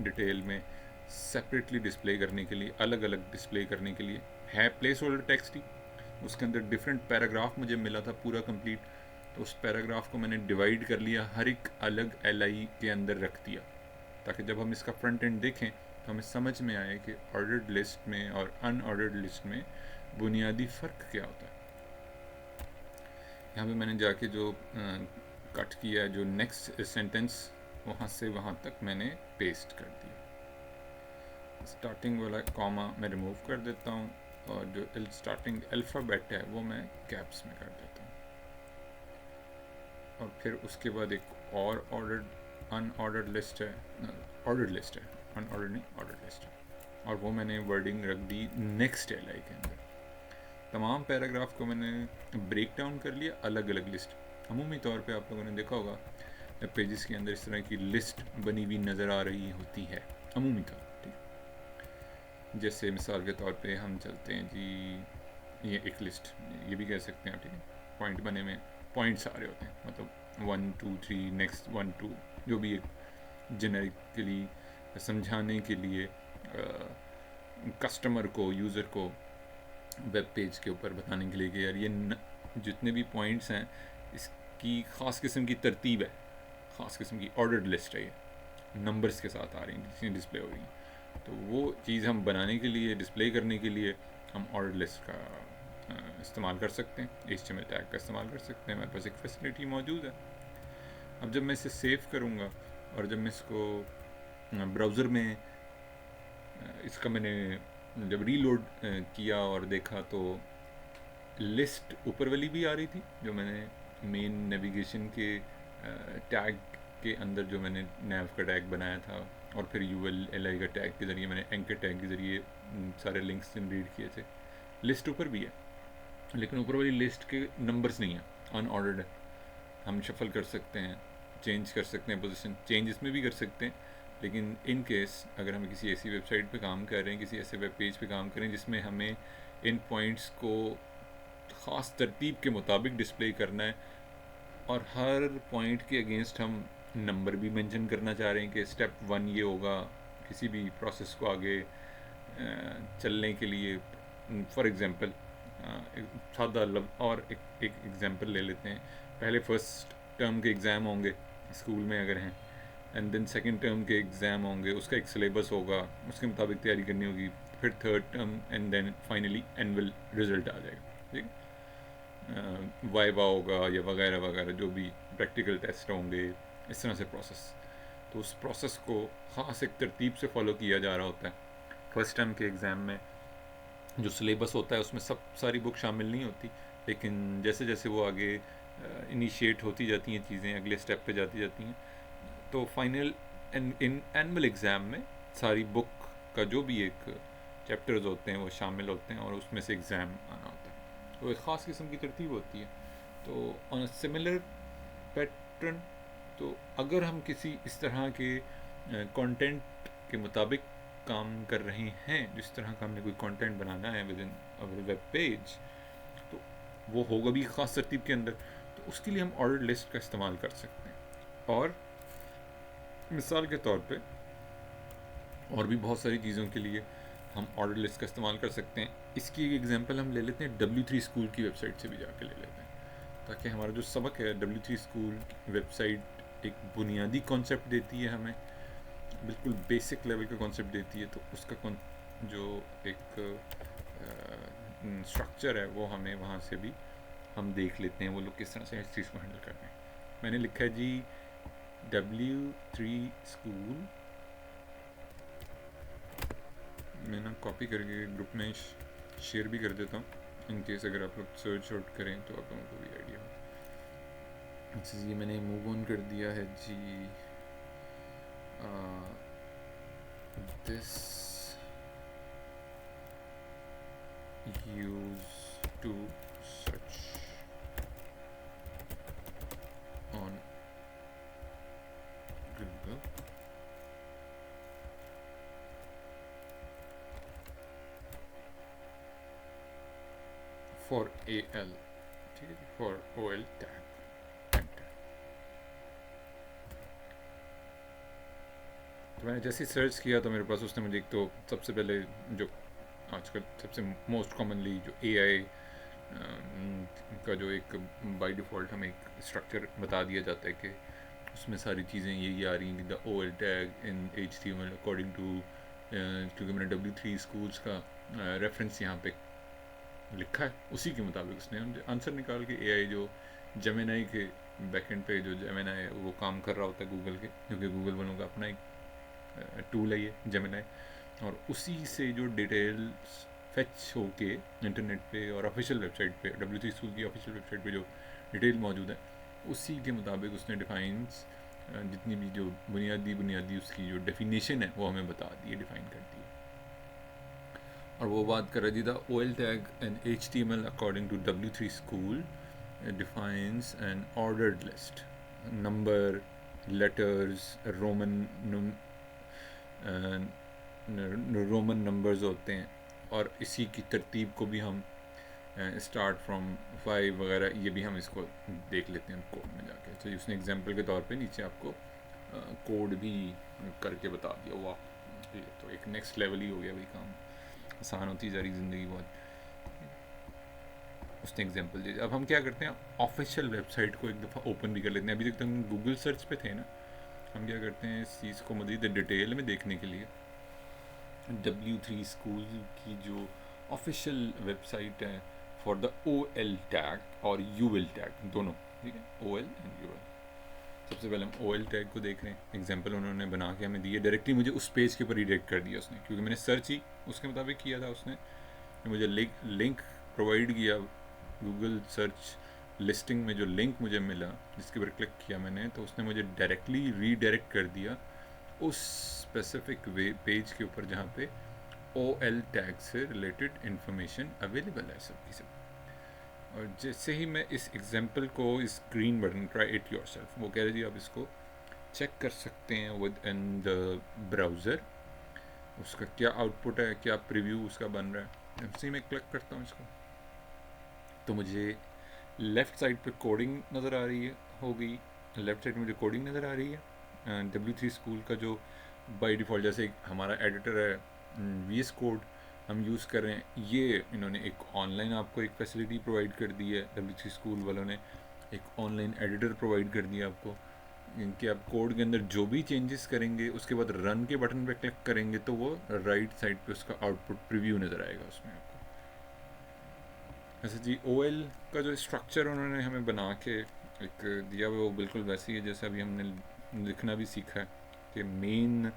डिटेल में सेपरेटली डिस्प्ले करने के लिए, अलग अलग डिस्प्ले करने के लिए। है प्लेस होल्डर टेक्स्ट ही, उसके अंदर डिफरेंट पैराग्राफ मुझे मिला था पूरा कंप्लीट, तो उस पैराग्राफ को मैंने डिवाइड कर लिया, हर एक अलग LI के अंदर रख दिया, ताकि जब हम इसका फ्रंट एंड देखें तो हमें समझ में आए कि ऑर्डर्ड लिस्ट में और अनऑर्डर्ड लिस्ट में बुनियादी फ़र्क क्या होता है। यहाँ पे मैंने जाके जो कट किया है, जो नेक्स्ट सेंटेंस वहाँ से वहाँ तक मैंने पेस्ट कर दिया। स्टार्टिंग वाला कॉमा मैं रिमूव कर देता हूँ और जो स्टार्टिंग अल्फ़ाबेट है वो मैं कैप्स में कर देता हूँ। और फिर उसके बाद एक और अनऑर्डर्ड लिस्ट है, ऑर्डर्ड लिस्ट है, अनऑर्डर्ड नहीं ऑर्डर्ड लिस्ट है, और वो मैंने वर्डिंग रख दी नेक्स्ट LI के अंदर। तमाम पैराग्राफ को मैंने ब्रेक डाउन कर लिया अलग अलग लिस्ट। अमूमी तौर पे आप लोगों ने देखा होगा पेजेस के अंदर इस तरह की लिस्ट बनी हुई नज़र आ रही होती है अमूमी तौर पर। ठीक, जैसे मिसाल के तौर पे हम चलते हैं जी, ये एक लिस्ट ये भी कह सकते हैं, ठीक है, पॉइंट बने में पॉइंट्स आ रहे होते हैं, मतलब 1 2 3 नेक्स्ट 1 2, जो भी एक जेनेरिकली समझाने के लिए कस्टमर को, यूज़र को वेब पेज के ऊपर बताने के लिए कि यार ये जितने भी पॉइंट्स हैं इसकी ख़ास किस्म की तरतीब है, ख़ास किस्म की ऑर्डर्ड लिस्ट है, ये नंबर्स के साथ आ रही हैं, डिस्प्ले हो रही हैं। तो वो चीज़ हम बनाने के लिए, डिस्प्ले करने के लिए हम ऑर्डर लिस्ट का इस्तेमाल कर सकते हैं, HTML टैग का इस्तेमाल कर सकते हैं, हमारे पास एक फैसिलिटी मौजूद है। अब जब मैं इसे सेव करूँगा और जब मैं इसको ब्राउज़र में इसका मैंने जब रीलोड किया और देखा तो लिस्ट ऊपर वाली भी आ रही थी, जो मैंने मेन नेविगेशन के टैग के अंदर जो मैंने नैव का टैग बनाया था, और फिर ULLI का टैग के ज़रिए मैंने एंकर टैग के ज़रिए सारे लिंक्स जनरेट किए थे, लिस्ट ऊपर भी है। लेकिन ऊपर वाली लिस्ट के नंबर्स नहीं हैं, अनऑर्डर्ड है। हम शफल कर सकते हैं, चेंज कर सकते हैं पोजीशन, चेंज इसमें भी कर सकते हैं। लेकिन इन केस अगर हम किसी ऐसी वेबसाइट पे काम कर रहे हैं, किसी ऐसे वेब पेज पे काम करें जिसमें हमें इन पॉइंट्स को ख़ास तरतीब के मुताबिक डिस्प्ले करना है, और हर पॉइंट के अगेंस्ट हम नंबर भी मेंशन करना चाह रहे हैं कि स्टेप 1 ये होगा किसी भी प्रोसेस को आगे चलने के लिए। फॉर एग्ज़ाम्पल सादा और एक एग्ज़ाम्पल ले लेते हैं। पहले फर्स्ट टर्म के एग्ज़ाम होंगे स्कूल में अगर हैं, एंड देन सेकंड टर्म के एग्ज़ाम होंगे, उसका एक सिलेबस होगा, उसके मुताबिक तैयारी करनी होगी। फिर third term and then finally annual result आ जाएगा, ठीक है। वाइवा होगा या वगैरह वगैरह जो भी प्रैक्टिकल टेस्ट होंगे, इस तरह से प्रोसेस। तो उस प्रोसेस को ख़ास एक तरतीब से फॉलो किया जा रहा होता है। फर्स्ट टर्म के एग्ज़ाम में जो सिलेबस होता है उसमें सब सारी बुक शामिल नहीं होती, लेकिन जैसे जैसे वो आगे इनिशिएट होती जाती हैं चीज़ें, अगले स्टेप पे जाती जाती हैं, तो फाइनल इन एनुअल एग्ज़ाम में सारी बुक का जो भी एक चैप्टर्स होते हैं वो शामिल होते हैं और उसमें से एग्ज़ाम आना होता है। तो एक ख़ास किस्म की तरतीब होती है। तो ऑन अ सिमिलर पैटर्न, तो अगर हम किसी इस तरह के कंटेंट के मुताबिक काम कर रहे हैं, जिस तरह का हमने कोई कंटेंट बनाना है with in our web page, तो वो होगा भी ख़ास तरतीब के अंदर। तो उसके लिए हम ऑर्डर लिस्ट का इस्तेमाल कर सकते हैं। और मिसाल के तौर पे और भी बहुत सारी चीज़ों के लिए हम ऑर्डर लिस्ट का इस्तेमाल कर सकते हैं। इसकी एक एग्जांपल हम ले लेते हैं W3 स्कूल की वेबसाइट से भी जाके ले लेते हैं, ताकि हमारा जो सबक है W3 स्कूल की वेबसाइट एक बुनियादी कॉन्सेप्ट देती है हमें, बिल्कुल बेसिक लेवल का कॉन्सेप्ट देती है। तो उसका जो एक स्ट्रक्चर है वो हमें वहाँ से भी हम देख लेते हैं वो लोग किस तरह से इस चीज़ को हैंडल कर रहे हैं। मैंने लिखा है जी W3 स्कूल, मैं ना कॉपी करके ग्रुप में शेयर भी कर देता हूँ, इन केस अगर आप लोग सर्च आउट करें तो आप लोगों को भी आइडिया हो। अच्छा जी, मैंने मूव ऑन कर दिया है जी। This use to search on Google for AL, ठीक है, फॉर OL टैग। तो मैंने जैसे ही सर्च किया तो मेरे पास उसने मुझे एक तो सबसे पहले जो आजकल सबसे मोस्ट कॉमनली जो AI का जो एक बाय डिफ़ॉल्ट हमें एक स्ट्रक्चर बता दिया जाता है कि उसमें सारी चीज़ें यही आ रही हैं, the OL tag in HTML according to, क्योंकि मैंने W3 स्कूल्स का रेफरेंस यहाँ पे लिखा है, उसी के मुताबिक उसने आंसर निकाल के AI जो जेमिनाई के बैकएंड पे जो जेमिनाई है वो काम कर रहा होता है गूगल के, क्योंकि गूगल वालों का अपना एक टूल है ये जेमिनाई, और उसी से जो डिटेल्स फेच होके इंटरनेट पे और ऑफिशियल वेबसाइट पे W3 स्कूल की ऑफिशियल वेबसाइट पे जो डिटेल मौजूद है उसी के मुताबिक उसने डिफाइंस जितनी भी जो बुनियादी उसकी जो डेफिनेशन है वो हमें बता दी है, डिफाइन कर दी है। और वो बात कर रही थी the OL tag and HTML according to W3 school defines an ordered list, number, letters, Roman numbers होते हैं, और इसी की तरतीब को भी हम स्टार्ट फ्रॉम 5 वगैरह ये भी हम इसको देख लेते हैं कोड में जाके। तो उसने एग्जांपल के तौर पे नीचे आपको कोड भी करके बता दिया। वाह, ये तो एक नेक्स्ट लेवल ही हो गया भाई, काम आसान होती जा रही ज़िंदगी बहुत। उसने एग्जांपल दिया। अब हम क्या करते हैं, ऑफिशियल वेबसाइट को एक दफ़ा ओपन भी कर लेते हैं। अभी तक तो हम गूगल सर्च पे थे ना, हम क्या करते हैं इस चीज़ को मज़ीद डिटेल में देखने के लिए W3 स्कूल की जो ऑफिशियल वेबसाइट है फॉर द OL टैग और UL टैग दोनों, ठीक है, OL एंड UL। सबसे पहले हम OL टैग को देख रहे हैं, एग्जांपल उन्होंने बना के हमें दिए, डायरेक्टली मुझे उस पेज के ऊपर रिडायरेक्ट कर दिया उसने, क्योंकि मैंने सर्च ही उसके मुताबिक किया था। उसने मुझे लिंक प्रोवाइड किया गूगल सर्च लिस्टिंग में, जो लिंक मुझे मिला जिसके ऊपर क्लिक किया मैंने, तो उसने मुझे डायरेक्टली रीडायरेक्ट कर दिया उस स्पेसिफिक पेज के ऊपर जहाँ पे OL टैग से रिलेटेड इंफॉर्मेशन अवेलेबल है सब की सब। और जैसे ही मैं इस एग्जांपल को, इस green button try it yourself, वो कह रही थी आप इसको चेक कर सकते हैं विद इन द ब्राउज़र, उसका क्या आउटपुट है, क्या प्रीव्यू उसका बन रहा है। उसी में क्लिक करता हूँ इसको, तो मुझे लेफ़्ट साइड पे कोडिंग नज़र आ रही है, हो गई लेफ़्ट साइड में मुझे कोडिंग नज़र आ रही है। W3 स्कूल का जो बाय डिफ़ॉल्ट जैसे हमारा एडिटर है VS कोड हम यूज़ कर रहे हैं, ये इन्होंने एक ऑनलाइन आपको एक फैसिलिटी प्रोवाइड कर दी है। W3 स्कूल वालों ने एक ऑनलाइन एडिटर प्रोवाइड कर दिया आपको, कि आप कोड के अंदर जो भी चेंजेस करेंगे उसके बाद रन के बटन पे क्लिक करेंगे तो वो राइट साइड पे उसका आउटपुट प्रीव्यू नज़र आएगा उसमें आपको। ऐसे जी OL का जो स्ट्रक्चर उन्होंने हमें बना के एक दिया हुआ, वो बिल्कुल वैसे ही है जैसे अभी हमने लिखना भी सीखा है, कि मेन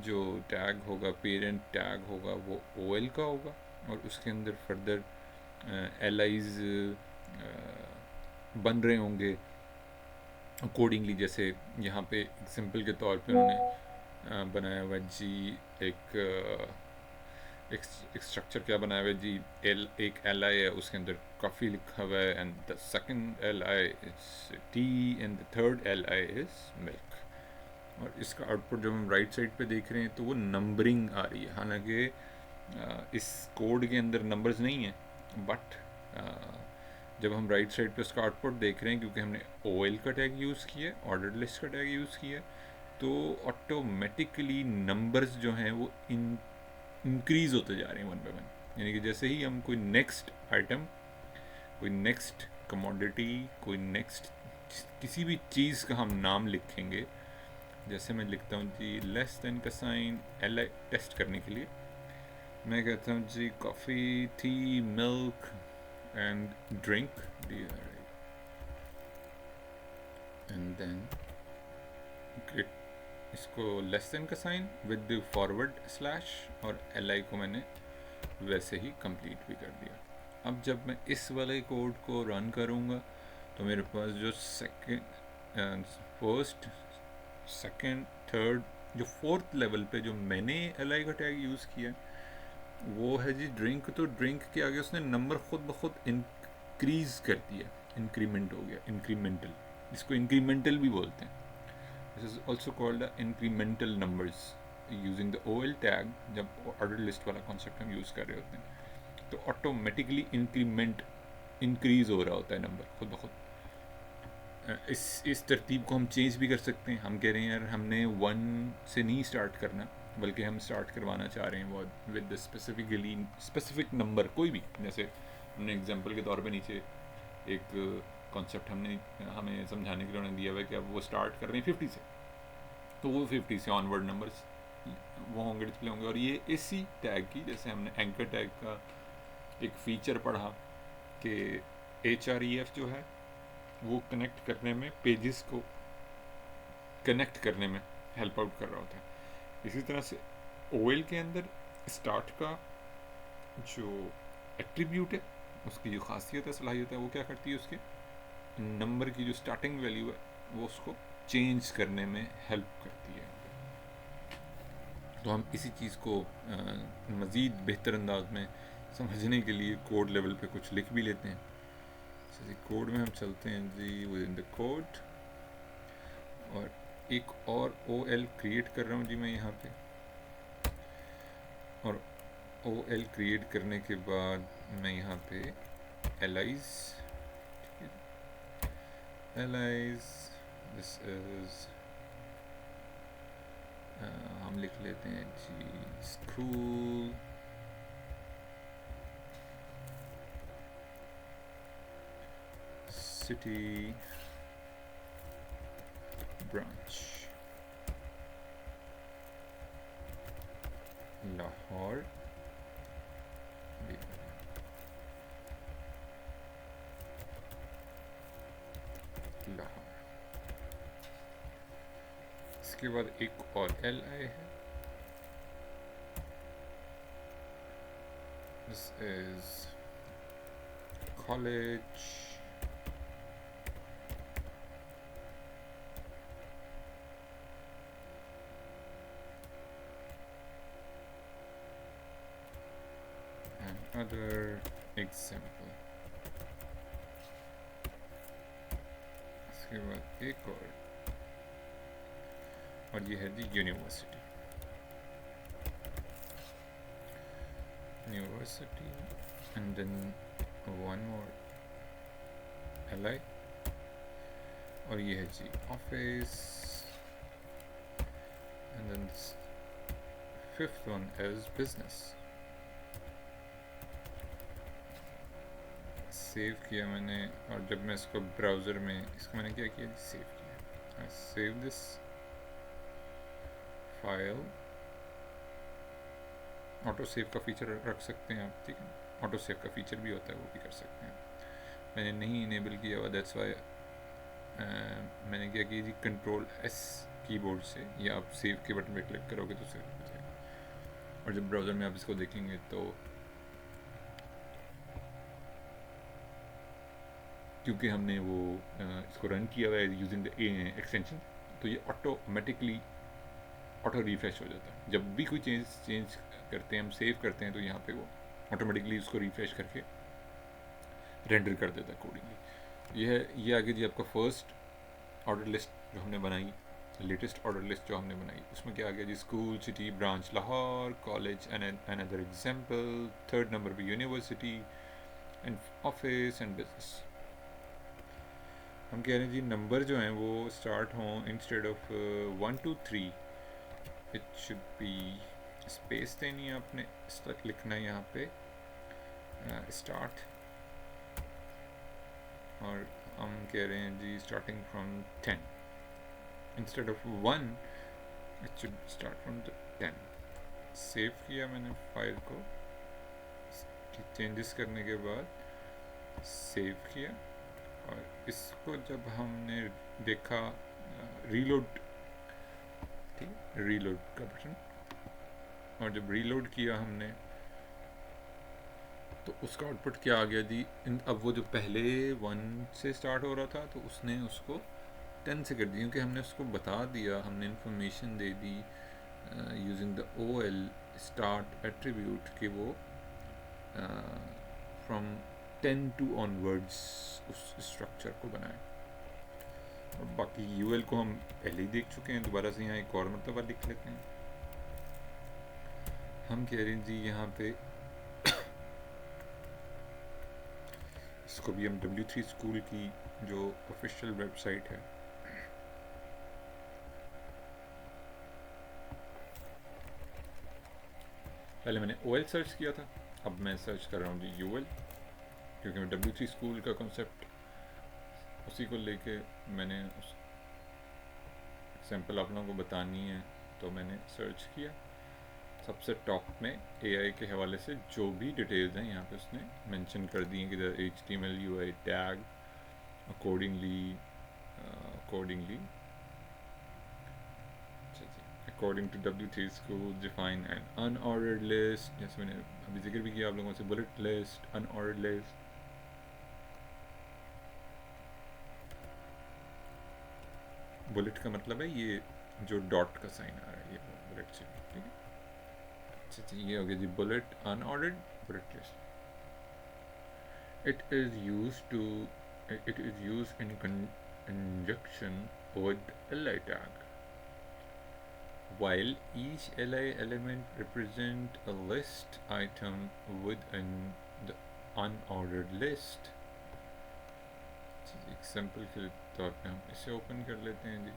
जो टैग होगा, पेरेंट टैग होगा, वो OL का होगा, और उसके अंदर फर्दर LIs बन रहे होंगे अकॉर्डिंगली। जैसे यहाँ पे एग्जाम्पल के तौर पे उन्होंने बनाया हुआ जी एक एक स्ट्रक्चर क्या बनाया हुआ है जी, एक LI है, उसके अंदर कॉफ़ी लिखा हुआ है, and the second LI is T, and the third LI is milk. और इसका आउटपुट जब हम राइट साइड पे देख रहे हैं तो वो नंबरिंग आ रही है, हालांकि इस कोड के अंदर नंबर्स नहीं है, बट जब हम राइट साइड पे उसका आउटपुट देख रहे हैं, क्योंकि हमने OL का टैग यूज़ किया है, ऑर्डर लिस्ट का टैग यूज़ किया है, तो ऑटोमेटिकली नंबर्स जो हैं वो इंक्रीज़ होते जा रहे हैं वन बाय वन। यानी कि जैसे ही हम कोई नेक्स्ट आइटम, कोई नेक्स्ट कमोडिटी, कोई नेक्स्ट किसी भी चीज़ का हम नाम लिखेंगे, जैसे मैं लिखता हूँ जी लेस देन का साइन LI टेस्ट करने के लिए, मैं कहता हूँ जी coffee, tea, milk and drink, and then इसको लेस देन का साइन विद फॉरवर्ड स्लैश, और LI को मैंने वैसे ही कंप्लीट भी कर दिया। अब जब मैं इस वाले कोड को रन करूँगा तो मेरे पास जो फर्स्ट, सेकंड, थर्ड, जो फोर्थ लेवल पे जो मैंने LI का टैग यूज़ किया वो है जी ड्रिंक। तो ड्रिंक के आगे उसने नंबर खुद ब खुद इंक्रीज़ कर दिया, इंक्रीमेंट हो गया, इंक्रीमेंटल, इसको इंक्रीमेंटल भी बोलते हैं। This is also called the incremental numbers using the OL tag. जब ऑर्डर लिस्ट वाला कॉन्सेप्ट हम यूज़ कर रहे होते हैं तो ऑटोमेटिकली इंक्रीमेंट, इंक्रीज़ हो रहा होता है नंबर खुद ब खुद। इस तरतीब को हम चेंज भी कर सकते हैं। हम कह रहे हैं यार हमने 1 से नहीं स्टार्ट करना, बल्कि हम स्टार्ट करवाना चाह रहे हैं वो विद स्पेसिफिक नंबर कोई भी। जैसे हमने एग्जांपल के तौर पे नीचे एक कॉन्सेप्ट हमें समझाने के लिए उन्होंने दिया हुआ है कि अब वो स्टार्ट कर रहे हैं 50 से, तो वो 50 से ऑनवर्ड नंबर्स वो होंगे, डिस्प्ले होंगे। और ये इसी टैग की, जैसे हमने एंकर टैग का एक फीचर पढ़ा कि HREF जो है वो कनेक्ट करने में, पेजेस को कनेक्ट करने में हेल्प आउट कर रहा होता है। इसी तरह से OL के अंदर स्टार्ट का जो एट्रीब्यूट है, उसकी जो खासियत है, सलाहियत है, वो क्या करती है, उसके नंबर की जो स्टार्टिंग वैल्यू है वो उसको चेंज करने में हेल्प करती है। तो हम इसी चीज़ को मज़ीद बेहतर अंदाज में समझने के लिए कोड लेवल पे कुछ लिख भी लेते हैं। जैसे कोड में हम चलते हैं जी विद इन द कोड, और एक और OL क्रिएट कर रहा हूँ जी मैं यहाँ पे। और OL क्रिएट करने के बाद मैं यहाँ पे LIs, दिस इज हम लिख लेते हैं जी school city branch Lahore, Lahore. इसके बाद एक और LI है, this is college and other example। उसके बाद एक और ये है जी university and then one more LI और ये है जी office and then fifth one is business. Save किया मैंने और जब मैं इसको ब्राउज़र में इसको मैंने क्या किया, सेव किया। I save this file. Auto save का फीचर रख सकते हैं आप, ठीक है, ऑटो सेव का फीचर भी होता है, वो भी कर सकते हैं। मैंने नहीं इनेबल किया हुआ, दैट्स वाई मैंने क्या किया जी Ctrl+S कीबोर्ड से, या आप सेव के बटन पे क्लिक करोगे तो सेव हो जाएगा। और जब ब्राउज़र में आप इसको देखेंगे तो क्योंकि हमने वो इसको रन किया हुआ है यूजिंग द एक्सटेंशन, तो ये ऑटोमेटिकली ऑटो रिफ्रेश हो जाता है। जब भी कोई चेंज करते हैं, हम सेव करते हैं, तो यहाँ पे वो ऑटोमेटिकली उसको रिफ्रेश करके रेंडर कर देता है कोडिंगली। ये आगे जी आपका फर्स्ट ऑर्डर लिस्ट जो हमने बनाई, लेटेस्ट ऑर्डर लिस्ट जो हमने बनाई, उसमें क्या आ गया जी, school, city, branch Lahore, college another example, third number पे university and office and business. हम कह रहे हैं जी नंबर जो हैं वो स्टार्ट हों, instead of 1 2 3 it should be space देनी है आपने, लिखना है यहाँ पे स्टार्ट, और हम कह रहे हैं जी starting from 10 instead of 1 it should start from 10। Save किया मैंने फाइल को, चेंजेस करने के बाद सेव किया, और इसको जब हमने देखा रीलोड, ठीक, रीलोड का बटन, और जब रीलोड किया हमने तो उसका आउटपुट क्या आ गया जी, अब वो जो पहले 1 से स्टार्ट हो रहा था तो उसने उसको 10 से कर दिया, क्योंकि हमने उसको बता दिया, हमने information they the using the OL start attribute कि वो फ्रॉम 10 टू ऑनवर्ड्स उस स्ट्रक्चर को बनाए। और बाकी UL को हम पहले ही देख चुके हैं, दोबारा से यहाँ एक और मरतबा लिख लेते हैं। हम कह रहे हैं जी यहाँ पे इसको भी हम W3 स्कूल की जो ऑफिशियल वेबसाइट है, पहले मैंने OL सर्च किया था, अब मैं सर्च कर रहा हूँ जी UL, क्योंकि मैं W3 स्कूल का कॉन्सेप्ट उसी को लेके मैंने उस सैम्पल आप लोगों को बतानी है, तो मैंने सर्च किया। सबसे टॉप में AI के हवाले से जो भी डिटेल्स हैं यहाँ पे उसने मेंशन कर दी हैं कि HTML UI tag accordingly according to W3 schools define an unordered list, जैसे मैंने अभी जिक्र भी किया आप लोगों से, bullet list, unordered list. Bullet का मतलब है ये जो डॉट का साइन आ रहा है, ये बुलेट से, ठीक है। अच्छा, ये हो गया जी bullet unordered bullet list. It is used in conjunction with LI tag, while each LI element represent a list item within the unordered list। Example के तौर पे हम इसे ओपन कर लेते हैं जी।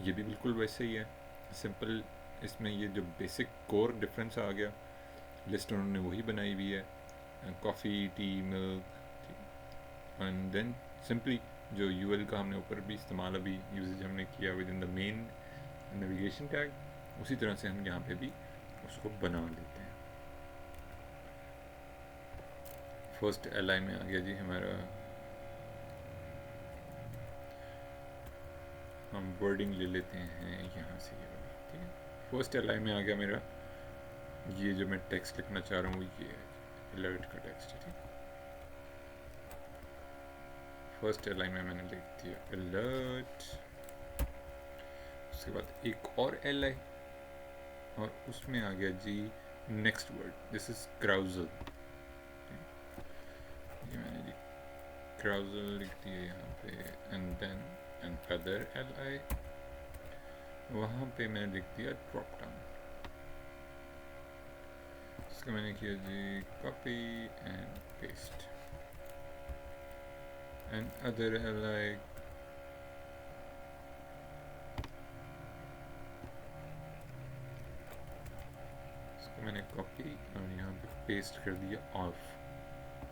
ये भी बिल्कुल वैसे ही है, सिंपल। इसमें ये जो बेसिक कोर डिफरेंस आ गया, लिस्ट उन्होंने वही बनाई हुई है, coffee, tea, milk, and then simply जो UL का हमने ऊपर भी इस्तेमाल अभी यूजेज हमने किया with in the main navigation tag, उसी तरह से हम यहाँ पे भी उसको बना लेते हैं। फर्स्ट LI में आ गया जी हमारा, हम वर्डिंग ले लेते हैं यहाँ से, ये वाली, ठीक है। फर्स्ट LI में आ गया मेरा, ये जो मैं टेक्स्ट लिखना चाह रहा हूँ ये अलर्ट का टेक्स्ट है, ठीक। फर्स्ट LI में मैंने लिख दिया अलर्ट, उसके बाद एक और LI, और उसमें आ गया जी next word, this is carousel. ये मैंने जी क्राउजल लिख दिया यहाँ पे, and then and other L I, वहाँ पे मैंने लिख दिया ड्रॉप डाउन। इसको मैंने किया जी copy and paste, and other L I, मैंने कॉपी और यहाँ पे पेस्ट कर दिया ऑफ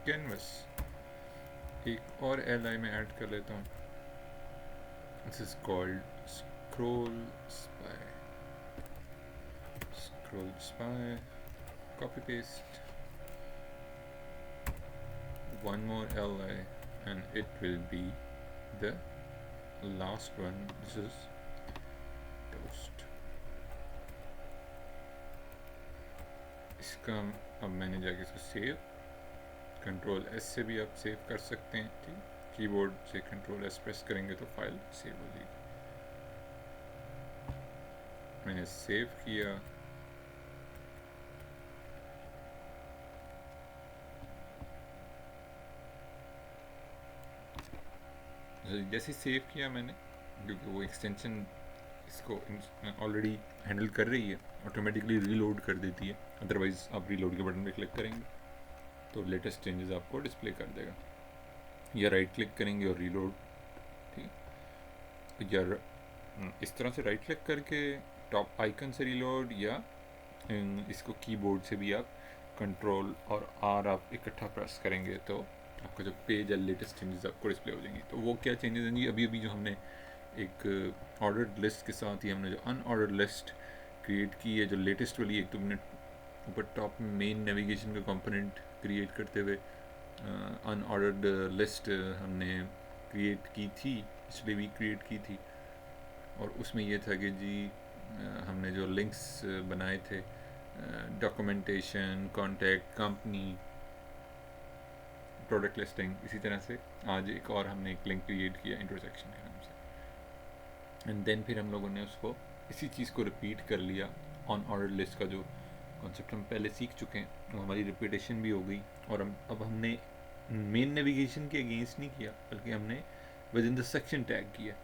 कैनवस। एक और एल आई में ऐड कर लेता हूँ, this is called scroll spy. Scroll spy, copy paste one more li, and it will be the last one, this is toast। इसका अब मैंने जाके इसको सेव, कंट्रोल एस से भी आप सेव कर सकते हैं, ठीक, कीबोर्ड से कंट्रोल एस प्रेस करेंगे तो फाइल सेव हो जाएगी। मैंने सेव किया, जैसे सेव किया मैंने, क्योंकि वो एक्सटेंशन इसको ऑलरेडी हैंडल कर रही है, ऑटोमेटिकली रीलोड कर देती है, अदरवाइज़ आप रीलोड के बटन पे क्लिक करेंगे तो लेटेस्ट चेंजेस आपको डिस्प्ले कर देगा, या राइट क्लिक करेंगे और रीलोड, ठीक, या इस तरह से राइट क्लिक करके टॉप आइकन से रीलोड, या इसको कीबोर्ड से भी आप कंट्रोल और आर आप इकट्ठा प्रेस करेंगे तो आपका जो पेज है लेटेस्ट चेंजेस आपको डिस्प्ले हो जाएंगी। तो वो क्या चेंजेस हैं जी, अभी अभी जो हमने एक ऑर्डर्ड लिस्ट के साथ ही हमने जो अनऑर्डर्ड लिस्ट क्रिएट की है, जो लेटेस्ट वाली, एक तो हमने ऊपर टॉप में मेन नेविगेशन का कंपोनेंट क्रिएट करते हुए अनऑर्डर्ड लिस्ट हमने क्रिएट की थी, पिछले वीक क्रिएट की थी, और उसमें ये था कि जी हमने जो लिंक्स बनाए थे, documentation, contact, company, product listing, इसी तरह से आज एक और हमने एक लिंक क्रिएट किया इंटरसेक्शन के नाम से, एंड देन फिर हम लोगों ने उसको इसी चीज़ को रिपीट कर लिया। ऑन ऑर्डर लिस्ट का जो कॉन्सेप्ट हम पहले सीख चुके हैं वो हमारी रिपीटेशन भी हो गई, और अब हमने मेन नेविगेशन के अगेंस्ट नहीं किया, बल्कि हमने with in the section tag किया,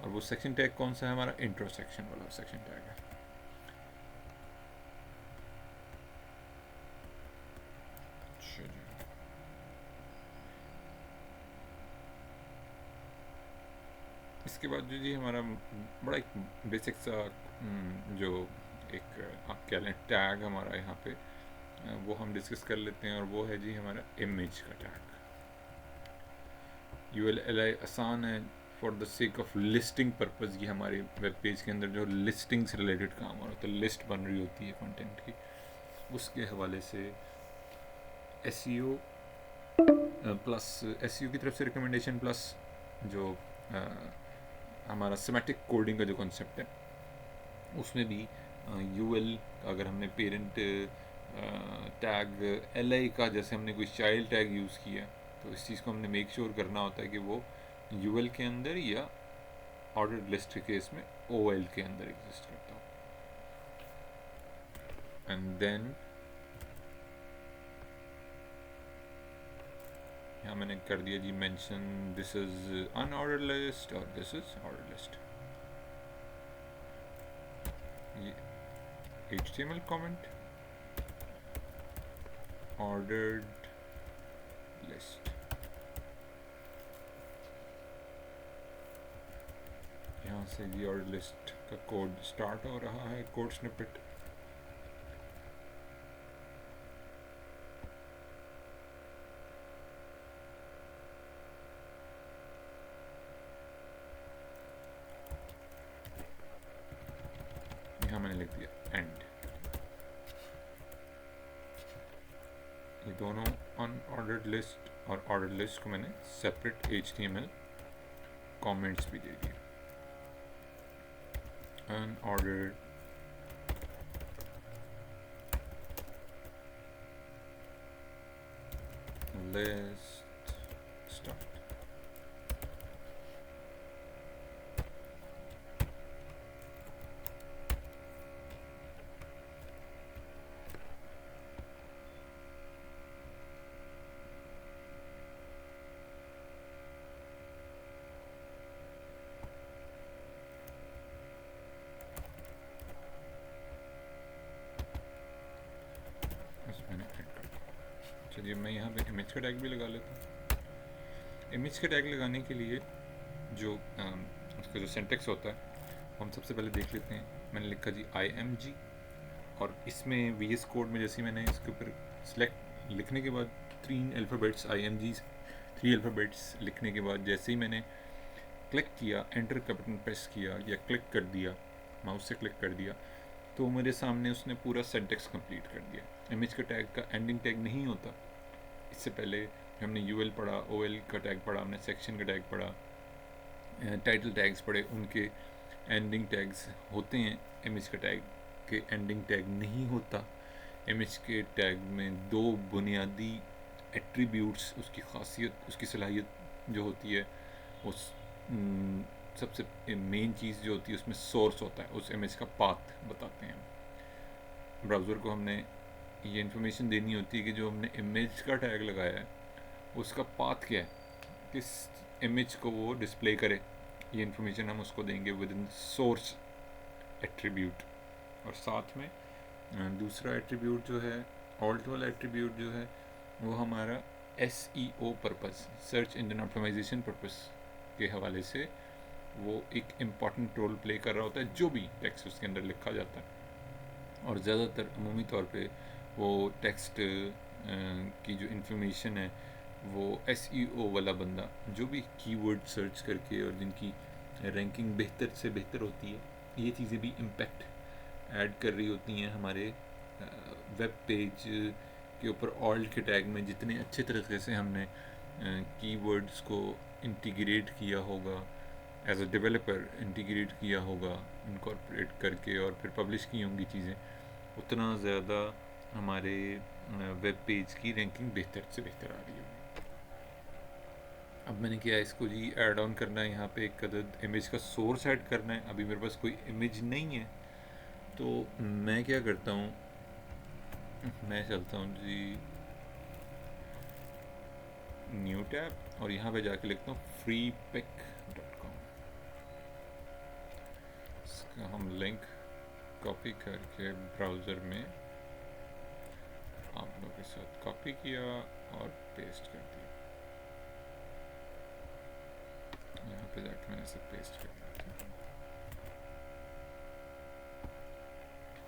और वो सेक्शन टैग कौन सा है, हमारा इंट्रोसेक्शन वाला सेक्शन टैग है। इसके बाद जो जी हमारा बड़ा एक बेसिक सा जो एक आप कह लें टैग हमारा यहाँ पे वो हम डिस्कस कर लेते हैं, और वो है जी हमारा इमेज का टैग। ULLI आसान है, for the sake of listing purpose ये हमारे वेब पेज के अंदर जो लिस्टिंग से रिलेटेड काम हो रहा है, तो लिस्ट बन रही होती है कंटेंट की, उसके हवाले से SEO प्लस SEO की तरफ से रिकमेंडेशन प्लस जो हमारा सिमेटिक कोडिंग का जो कॉन्सेप्ट है उसमें भी UL अगर हमने पेरेंट टैग LI का जैसे हमने कोई चाइल्ड टैग यूज़ किया, तो इस चीज़ को हमने मेक श्योर करना होता है कि वो UL के अंदर या ऑर्डर लिस्ट के केस में OL के अंदर एग्जिस्ट करता हो। एंड देन यहाँ मैंने कर दिया जी mention this is unorder list और दिस इज ऑर्डर लिस्ट। ये HTML कमेंट ऑर्डर्ड लिस्ट, यहाँ से जी ऑर्डर लिस्ट का कोड स्टार्ट हो रहा है, कोड स्निपेट। यहाँ मैंने लिख दिया एंड। ये दोनों अनऑर्डर्ड लिस्ट और ऑर्डर लिस्ट को मैंने सेपरेट HTML कमेंट्स भी दे दिए। Unordered list start. चलिए मैं यहाँ पे इमेज का टैग भी लगा लेता हूँ। इमेज का टैग लगाने के लिए जो उसका जो सिंटेक्स होता है हम सबसे पहले देख लेते हैं। मैंने लिखा जी IMG, और इसमें VS कोड में जैसे मैंने इसके ऊपर सेलेक्ट लिखने के बाद 3 अल्फ़ाबेट्स IMG, 3 अल्फ़ाबेट्स लिखने के बाद जैसे ही मैंने क्लिक किया, एंटर का बटन प्रेस किया या क्लिक कर दिया, माउस से क्लिक कर दिया, तो मेरे सामने उसने पूरा सेंटेक्स कंप्लीट कर दिया। इमेज का टैग का एंडिंग टैग नहीं होता। इससे पहले हमने UL पढ़ा, OL का टैग पढ़ा, हमने सेक्शन का टैग पढ़ा, टाइटल टैग्स पढ़े, उनके एंडिंग टैग्स होते हैं। इमेज का टैग के एंडिंग टैग नहीं होता। इमेज के टैग में 2 बुनियादी एट्रीब्यूट्स, उसकी खासियत, उसकी सलाहियत जो होती है, उस सबसे मेन चीज़ जो होती है उसमें सोर्स होता है, उस इमेज का पाथ बताते हैं। ब्राउज़र को हमने ये इन्फॉर्मेशन देनी होती है कि जो हमने इमेज का टैग लगाया है उसका पाथ क्या है, किस इमेज को वो डिस्प्ले करे, ये इन्फॉर्मेशन हम उसको देंगे विद इन सोर्स एट्रीब्यूट। और साथ में दूसरा एट्रीब्यूट जो है, ऑल्ट वाला एट्रीब्यूट जो है, वो हमारा SEO purpose, search engine optimization purpose के हवाले से वो एक इम्पॉर्टेंट रोल प्ले कर रहा होता है, जो भी टेक्स्ट उसके अंदर लिखा जाता है। और ज़्यादातर अमूमी तौर पे वो टेक्स्ट की जो इन्फॉर्मेशन है वो SEO वाला बंदा जो भी कीवर्ड सर्च करके और जिनकी रैंकिंग बेहतर से बेहतर होती है, ये चीज़ें भी इम्पैक्ट ऐड कर रही होती हैं हमारे वेब पेज के ऊपर। ऑल्ट के टैग में जितने अच्छे तरीके से हमने कीवर्ड्स को इंटीग्रेट किया होगा, एज अ डेवलपर इंटीग्रेट किया होगा इनकॉर्पोरेट करके और फिर पब्लिश की होंगी चीज़ें, उतना ज़्यादा हमारे वेब पेज की रैंकिंग बेहतर से बेहतर आ रही होगी। अब मैंने किया इसको जी ऐड ऑन करना है, यहाँ पे एक अदद इमेज का सोर्स ऐड करना है। अभी मेरे पास कोई इमेज नहीं है, तो मैं क्या करता हूँ, मैं चलता हूँ जी न्यू टैब और यहाँ पे जाके लिखता हूँ freepic.com। इसका हम लिंक कॉपी करके ब्राउज़र में आप लोगों के साथ कॉपी किया और पेस्ट कर दिया। यहाँ पे जाके मैंने इसे पेस्ट कर दिया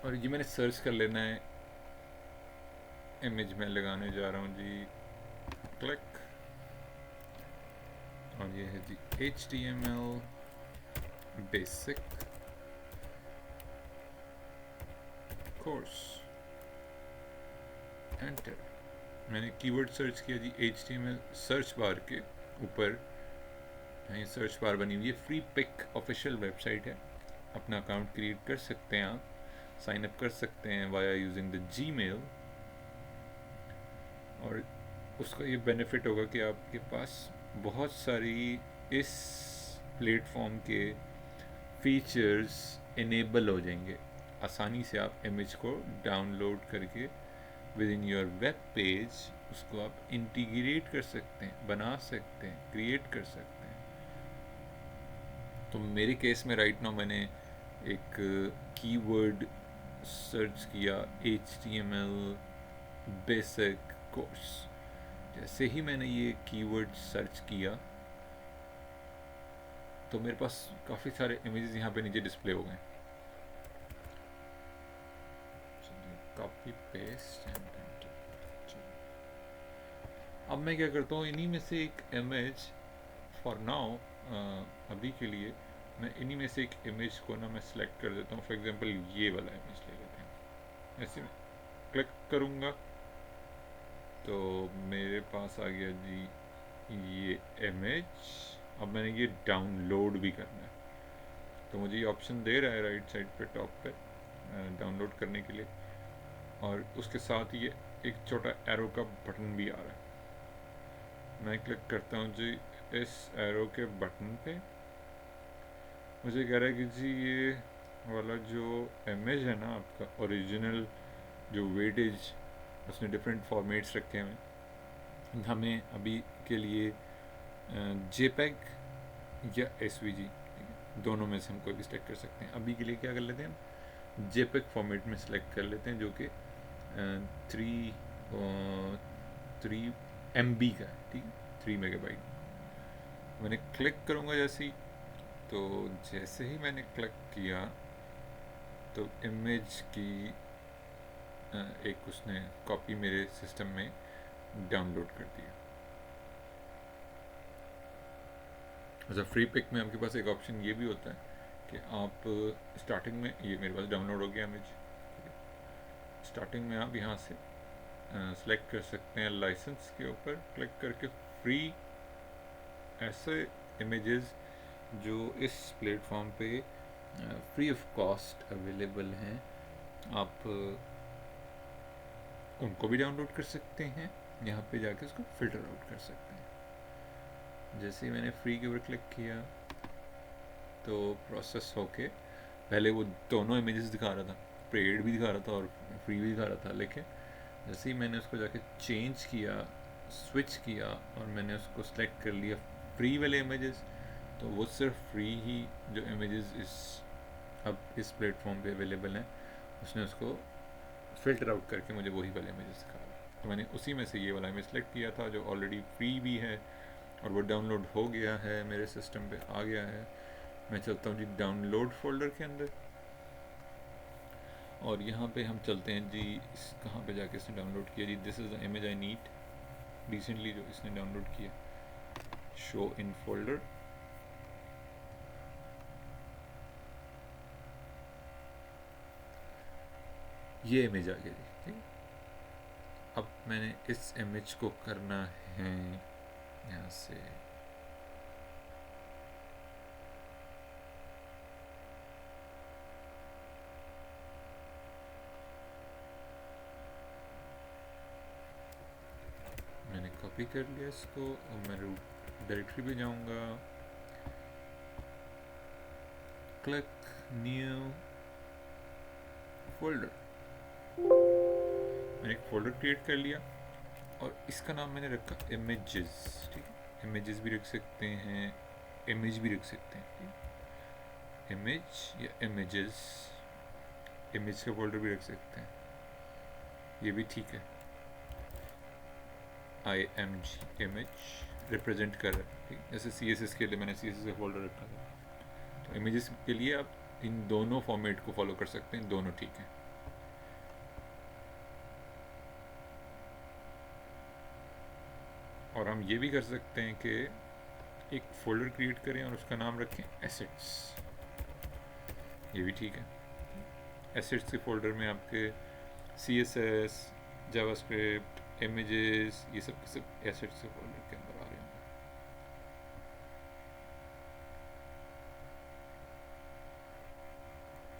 और ये मैंने सर्च कर लेना है। इमेज में लगाने जा रहा हूँ जी, क्लिक, और ये है जी HTML बेसिक कोर्स, एंटर। मैंने कीवर्ड सर्च किया जी HTML, सर्च बार के ऊपर ये सर्च बार बनी हुई है। फ्री पिक ऑफिशियल वेबसाइट है, अपना अकाउंट क्रिएट कर सकते हैं आप, साइन अप कर सकते हैं वाया यूजिंग द Gmail, और उसका ये बेनिफिट होगा कि आपके पास बहुत सारी इस प्लेटफॉर्म के फीचर्स इनेबल हो जाएंगे। आसानी से आप इमेज को डाउनलोड करके with in your web page उसको आप इंटीग्रेट कर सकते हैं, बना सकते हैं, क्रिएट कर सकते हैं। तो मेरे केस में राइट नाउ मैंने एक कीवर्ड सर्च किया HTML बेसिक कोर्स। जैसे ही मैंने ये कीवर्ड सर्च किया तो मेरे पास काफ़ी सारे इमेजेस यहाँ पे नीचे डिस्प्ले हो गए। कॉपी पेस्ट एंड अब मैं क्या करता हूँ, इन्हीं में से एक इमेज फॉर नाउ, अभी के लिए मैं इन्हीं में से एक इमेज को ना मैं सिलेक्ट कर देता हूँ। फॉर एग्जांपल ये वाला इमेज ले लेते हैं। ऐसे में क्लिक करूँगा तो मेरे पास आ गया जी ये इमेज। अब मैंने ये डाउनलोड भी करना है, तो मुझे ये ऑप्शन दे रहा है राइट साइड पे टॉप पे डाउनलोड करने के लिए, और उसके साथ ये एक छोटा एरो का बटन भी आ रहा है। मैं क्लिक करता हूँ जी इस एरो के बटन पे। मुझे कह रहा है कि जी ये वाला जो इमेज है ना आपका ओरिजिनल, जो वेटेज उसने डिफरेंट फॉर्मेट्स रखे हैं, हमें अभी के लिए JPEG या SVG दोनों में से हम कोई भी सिलेक्ट कर सकते हैं। अभी के लिए क्या कर लेते हैं हम JPEG फॉर्मेट में सिलेक्ट कर लेते हैं, जो कि 3 3 MB का है, ठीक है, 3 MB। मैंने क्लिक करूँगा जैसे ही, तो जैसे ही मैंने क्लिक किया तो इमेज की एक उसने कॉपी मेरे सिस्टम में डाउनलोड कर दिया। अच्छा, फ्री पिक में आपके पास एक ऑप्शन ये भी होता है कि आप स्टार्टिंग में, ये मेरे पास डाउनलोड हो गया इमेज, स्टार्टिंग में आप यहाँ से सेलेक्ट कर सकते हैं लाइसेंस के ऊपर क्लिक करके फ्री, ऐसे इमेजेस जो इस प्लेटफॉर्म पे फ्री ऑफ कॉस्ट अवेलेबल हैं, आप उनको भी डाउनलोड कर सकते हैं, यहाँ पे जाके उसको फ़िल्टर आउट कर सकते हैं। जैसे ही मैंने फ्री के ऊपर क्लिक किया तो प्रोसेस होके पहले वो दोनों इमेजेस दिखा रहा था, पेड भी दिखा रहा था और फ्री भी दिखा रहा था, लेकिन जैसे ही मैंने उसको जाके चेंज किया, स्विच किया और मैंने उसको सेलेक्ट कर लिया फ्री वाले इमेजेस, तो वो सिर्फ फ्री ही जो इमेजेस अब इस प्लेटफॉर्म पे अवेलेबल हैं, उसने उसको फ़िल्टर आउट करके मुझे वही वाले इमेजेस दिखा रहा। तो मैंने उसी में से ये वाला इमेज सेलेक्ट किया था जो ऑलरेडी फ्री भी है और वो डाउनलोड हो गया है, मेरे सिस्टम पे आ गया है। मैं चलता हूँ जी डाउनलोड फोल्डर के अंदर, और यहाँ पे हम चलते हैं जी, कहाँ पे जाके इसने डाउनलोड किया जी, this is the image I need, recently जो इसने डाउनलोड किया, शो इन फोल्डर। ये इमेज आ गया जी, ठीक है। अब मैंने इस इमेज को करना है यहाँ से, मैंने कॉपी कर लिया इसको, और मैं रूट डायरेक्टरी पे जाऊँगा, क्लिक न्यू फोल्डर, मैंने एक फोल्डर क्रिएट कर लिया और इसका नाम मैंने रखा इमेजेस, ठीक है, इमेजेस भी रख सकते हैं, इमेज भी रख सकते हैं, ठीक है? इमेज या इमेजेस, इमेज का फोल्डर भी रख सकते हैं, ये भी ठीक है। IMG इमेज रिप्रेजेंट कर रहा है, ठीक, जैसे CSS के लिए मैंने CSS का फोल्डर रखा था, तो इमेजेस के लिए आप इन दोनों फॉर्मेट को फॉलो कर सकते हैं, दोनों ठीक हैं। और हम ये भी कर सकते हैं कि एक फ़ोल्डर क्रिएट करें और उसका नाम रखें एसेट्स, ये भी ठीक है। एसेट्स के फोल्डर में आपके CSS, जावास्क्रिप्ट, इमेजेस, ये सब के सब एसेट्स के फोल्डर के अंदर आ रहे होंगे।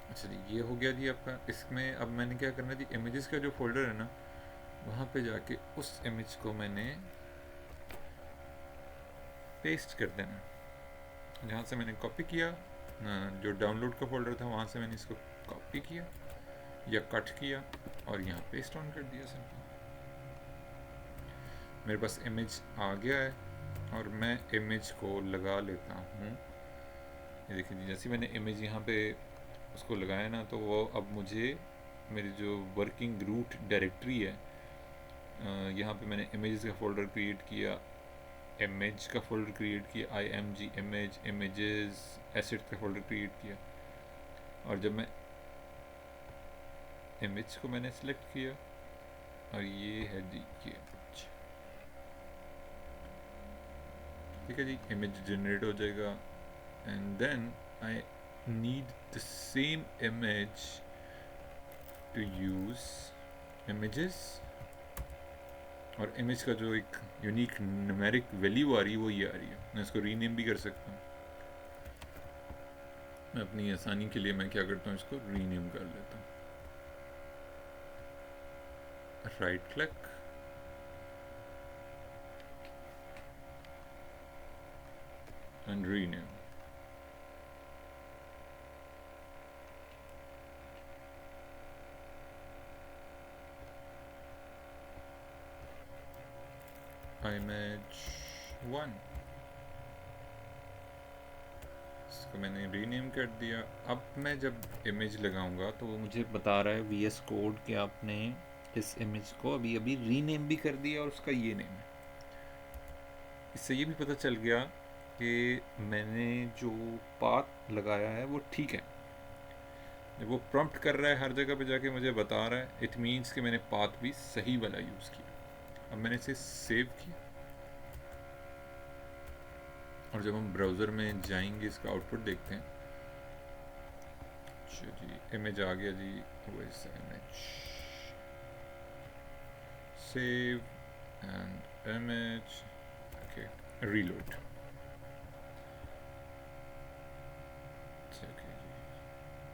अच्छा जी, ये हो गया जी आपका। इसमें अब मैंने क्या करना है जी, इमेजेस का जो फोल्डर है ना, वहाँ पे जाके उस इमेज को मैंने पेस्ट कर देना, जहाँ से मैंने कॉपी किया, जो डाउनलोड का फोल्डर था वहाँ से मैंने इसको कॉपी किया या कट किया और यहाँ पेस्ट ऑन कर दिया सिंपल। मेरे पास इमेज आ गया है और मैं इमेज को लगा लेता हूँ। ये देखिए जी, जैसे मैंने इमेज यहाँ पे उसको लगाया ना, तो वो अब मुझे मेरी जो वर्किंग रूट डायरेक्टरी है, यहाँ पे मैंने इमेजेस का फोल्डर क्रिएट किया, इमेज का फोल्डर क्रिएट किया, IMG इमेज, इमेजेस, एसेट का फोल्डर क्रिएट किया, और जब मैं इमेज को मैंने सेलेक्ट किया और ये है जी ये इमेज, ठीक है जी, इमेज जनरेट हो जाएगा। And then I need the same image to use images, और इमेज का जो एक यूनिक न्यूमेरिक वैल्यू आ रही है वो ये आ रही है। मैं इसको रीनेम भी कर सकता हूँ, मैं अपनी आसानी के लिए मैं क्या करता हूँ, इसको रीनेम कर लेता हूँ, right click, and rename. Image 1, इसको मैंने रीनेम कर दिया। अब मैं जब इमेज लगाऊंगा तो वो मुझे बता रहा है VS कोड कि आपने इस इमेज को अभी अभी रीनेम भी कर दिया और उसका ये नेम है। इससे ये भी पता चल गया कि मैंने जो पाथ लगाया है वो ठीक है। जब वो प्रॉम्प्ट कर रहा है हर जगह पे जाके मुझे बता रहा है, इट मीन्स कि मैंने पाथ भी सही वाला यूज़ किया। अब मैंने इसे सेव किया और जब हम ब्राउज़र में जाएंगे इसका आउटपुट देखते हैं। अच्छा जी, इमेज आ गया जी, वो इस image save and image, okay, reload.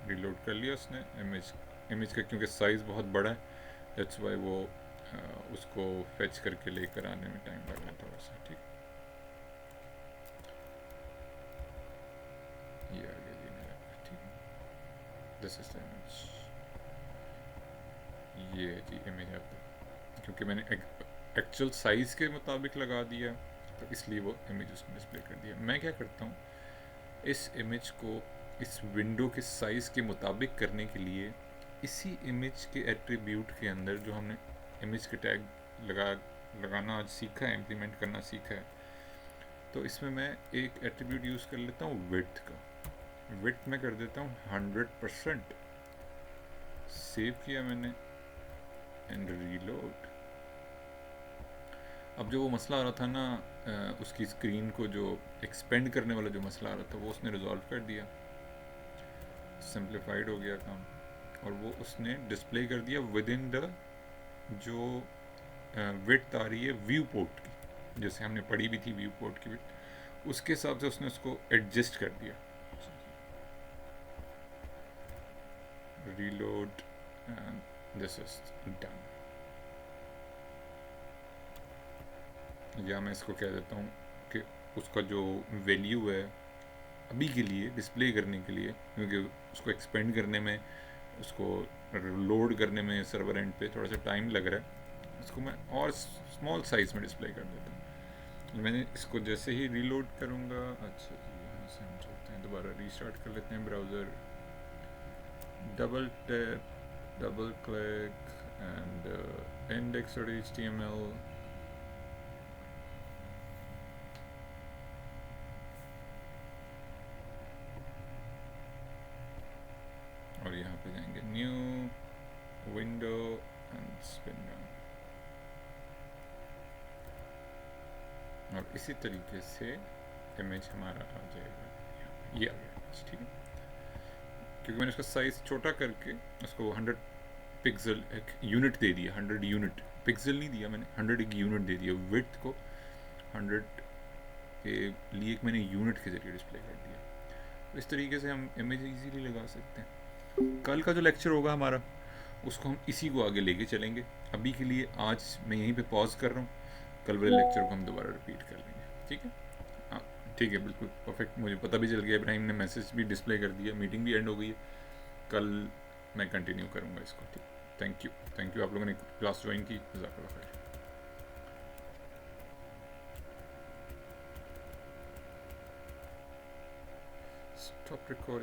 Reload कर लिया उसने इमेज का, क्योंकि साइज़ बहुत बड़ा है दैट्स वाई वो उसको फेच करके लेकर आने में टाइम लगा थोड़ा सा। ठीक, ये आ गया जी मेरा। ठीक, दिस इज द इमेज, ये है जी इमेज आपको, क्योंकि मैंने एक्चुअल साइज़ के मुताबिक लगा दिया तो इसलिए वो इमेज उसने डिस्प्ले कर दिया। मैं क्या करता हूँ, इस इमेज को इस विंडो के साइज़ के मुताबिक करने के लिए इसी इमेज के एट्रीब्यूट के अंदर जो हमने इमेज के टैग लगाना आज सीखा है, इम्प्लीमेंट करना सीखा है, तो इसमें मैं एक एट्रीब्यूट यूज़ कर लेता हूँ विड्थ का। विड्थ में कर देता हूँ 100%। सेव किया मैंने एंड रीलोड। अब जो वो मसला आ रहा था ना, उसकी स्क्रीन को जो एक्सपेंड करने वाला जो मसला आ रहा था वो उसने रिजॉल्व कर दिया, सिंप्लीफाइड हो गया काम, और वो उसने डिस्प्ले कर दिया विद इन द जो विड्थ आ रही है व्यू पोर्ट की, जैसे हमने पढ़ी भी थी व्यू पोर्ट की विड्थ, उसके हिसाब से उसने उसको एडजस्ट कर दिया। Reload and this is done. या मैं इसको कह देता हूँ कि उसका जो वैल्यू है अभी के लिए डिस्प्ले करने के लिए, क्योंकि उसको एक्सपेंड करने में, उसको लोड करने में सर्वर एंड पे थोड़ा सा टाइम लग रहा है, इसको मैं और स्मॉल साइज़ में डिस्प्ले कर देता हूँ। मैंने इसको जैसे ही रीलोड करूँगा, अच्छा जी यहाँ से हम चलते हैं, दोबारा रीस्टार्ट कर लेते हैं browser, double tap, double click and index.html, और यहाँ पे जाएंगे new window and spin down, और इसी तरीके से इमेज हमारा आ जाएगा। ये आ गया इमेज, ठीक है, क्योंकि मैंने उसका साइज़ छोटा करके उसको 100 पिक्सल एक यूनिट दे दिया, 100 यूनिट, पिक्सल नहीं दिया मैंने, 100 एक यूनिट दे दिया, विड्थ को 100 के लिए एक मैंने यूनिट के ज़रिए डिस्प्ले कर दिया। तो इस तरीके से हम इमेज इजीली लगा सकते हैं। कल का जो लेक्चर होगा हमारा, उसको हम इसी को आगे लेके चलेंगे। अभी के लिए आज मैं यहीं पे पॉज कर रहा हूँ, कल वाले लेक्चर को हम दोबारा रिपीट कर लेंगे, ठीक है? हाँ ठीक है, बिल्कुल परफेक्ट। मुझे पता भी चल गया, इब्राहिम ने मैसेज भी डिस्प्ले कर दिया, मीटिंग भी एंड हो गई है। कल मैं कंटिन्यू करूँगा इसको, ठीक। थैंक यू आप लोगों ने क्लास ज्वाइन की, जज़ाकल्लाह खैर। Stop recording.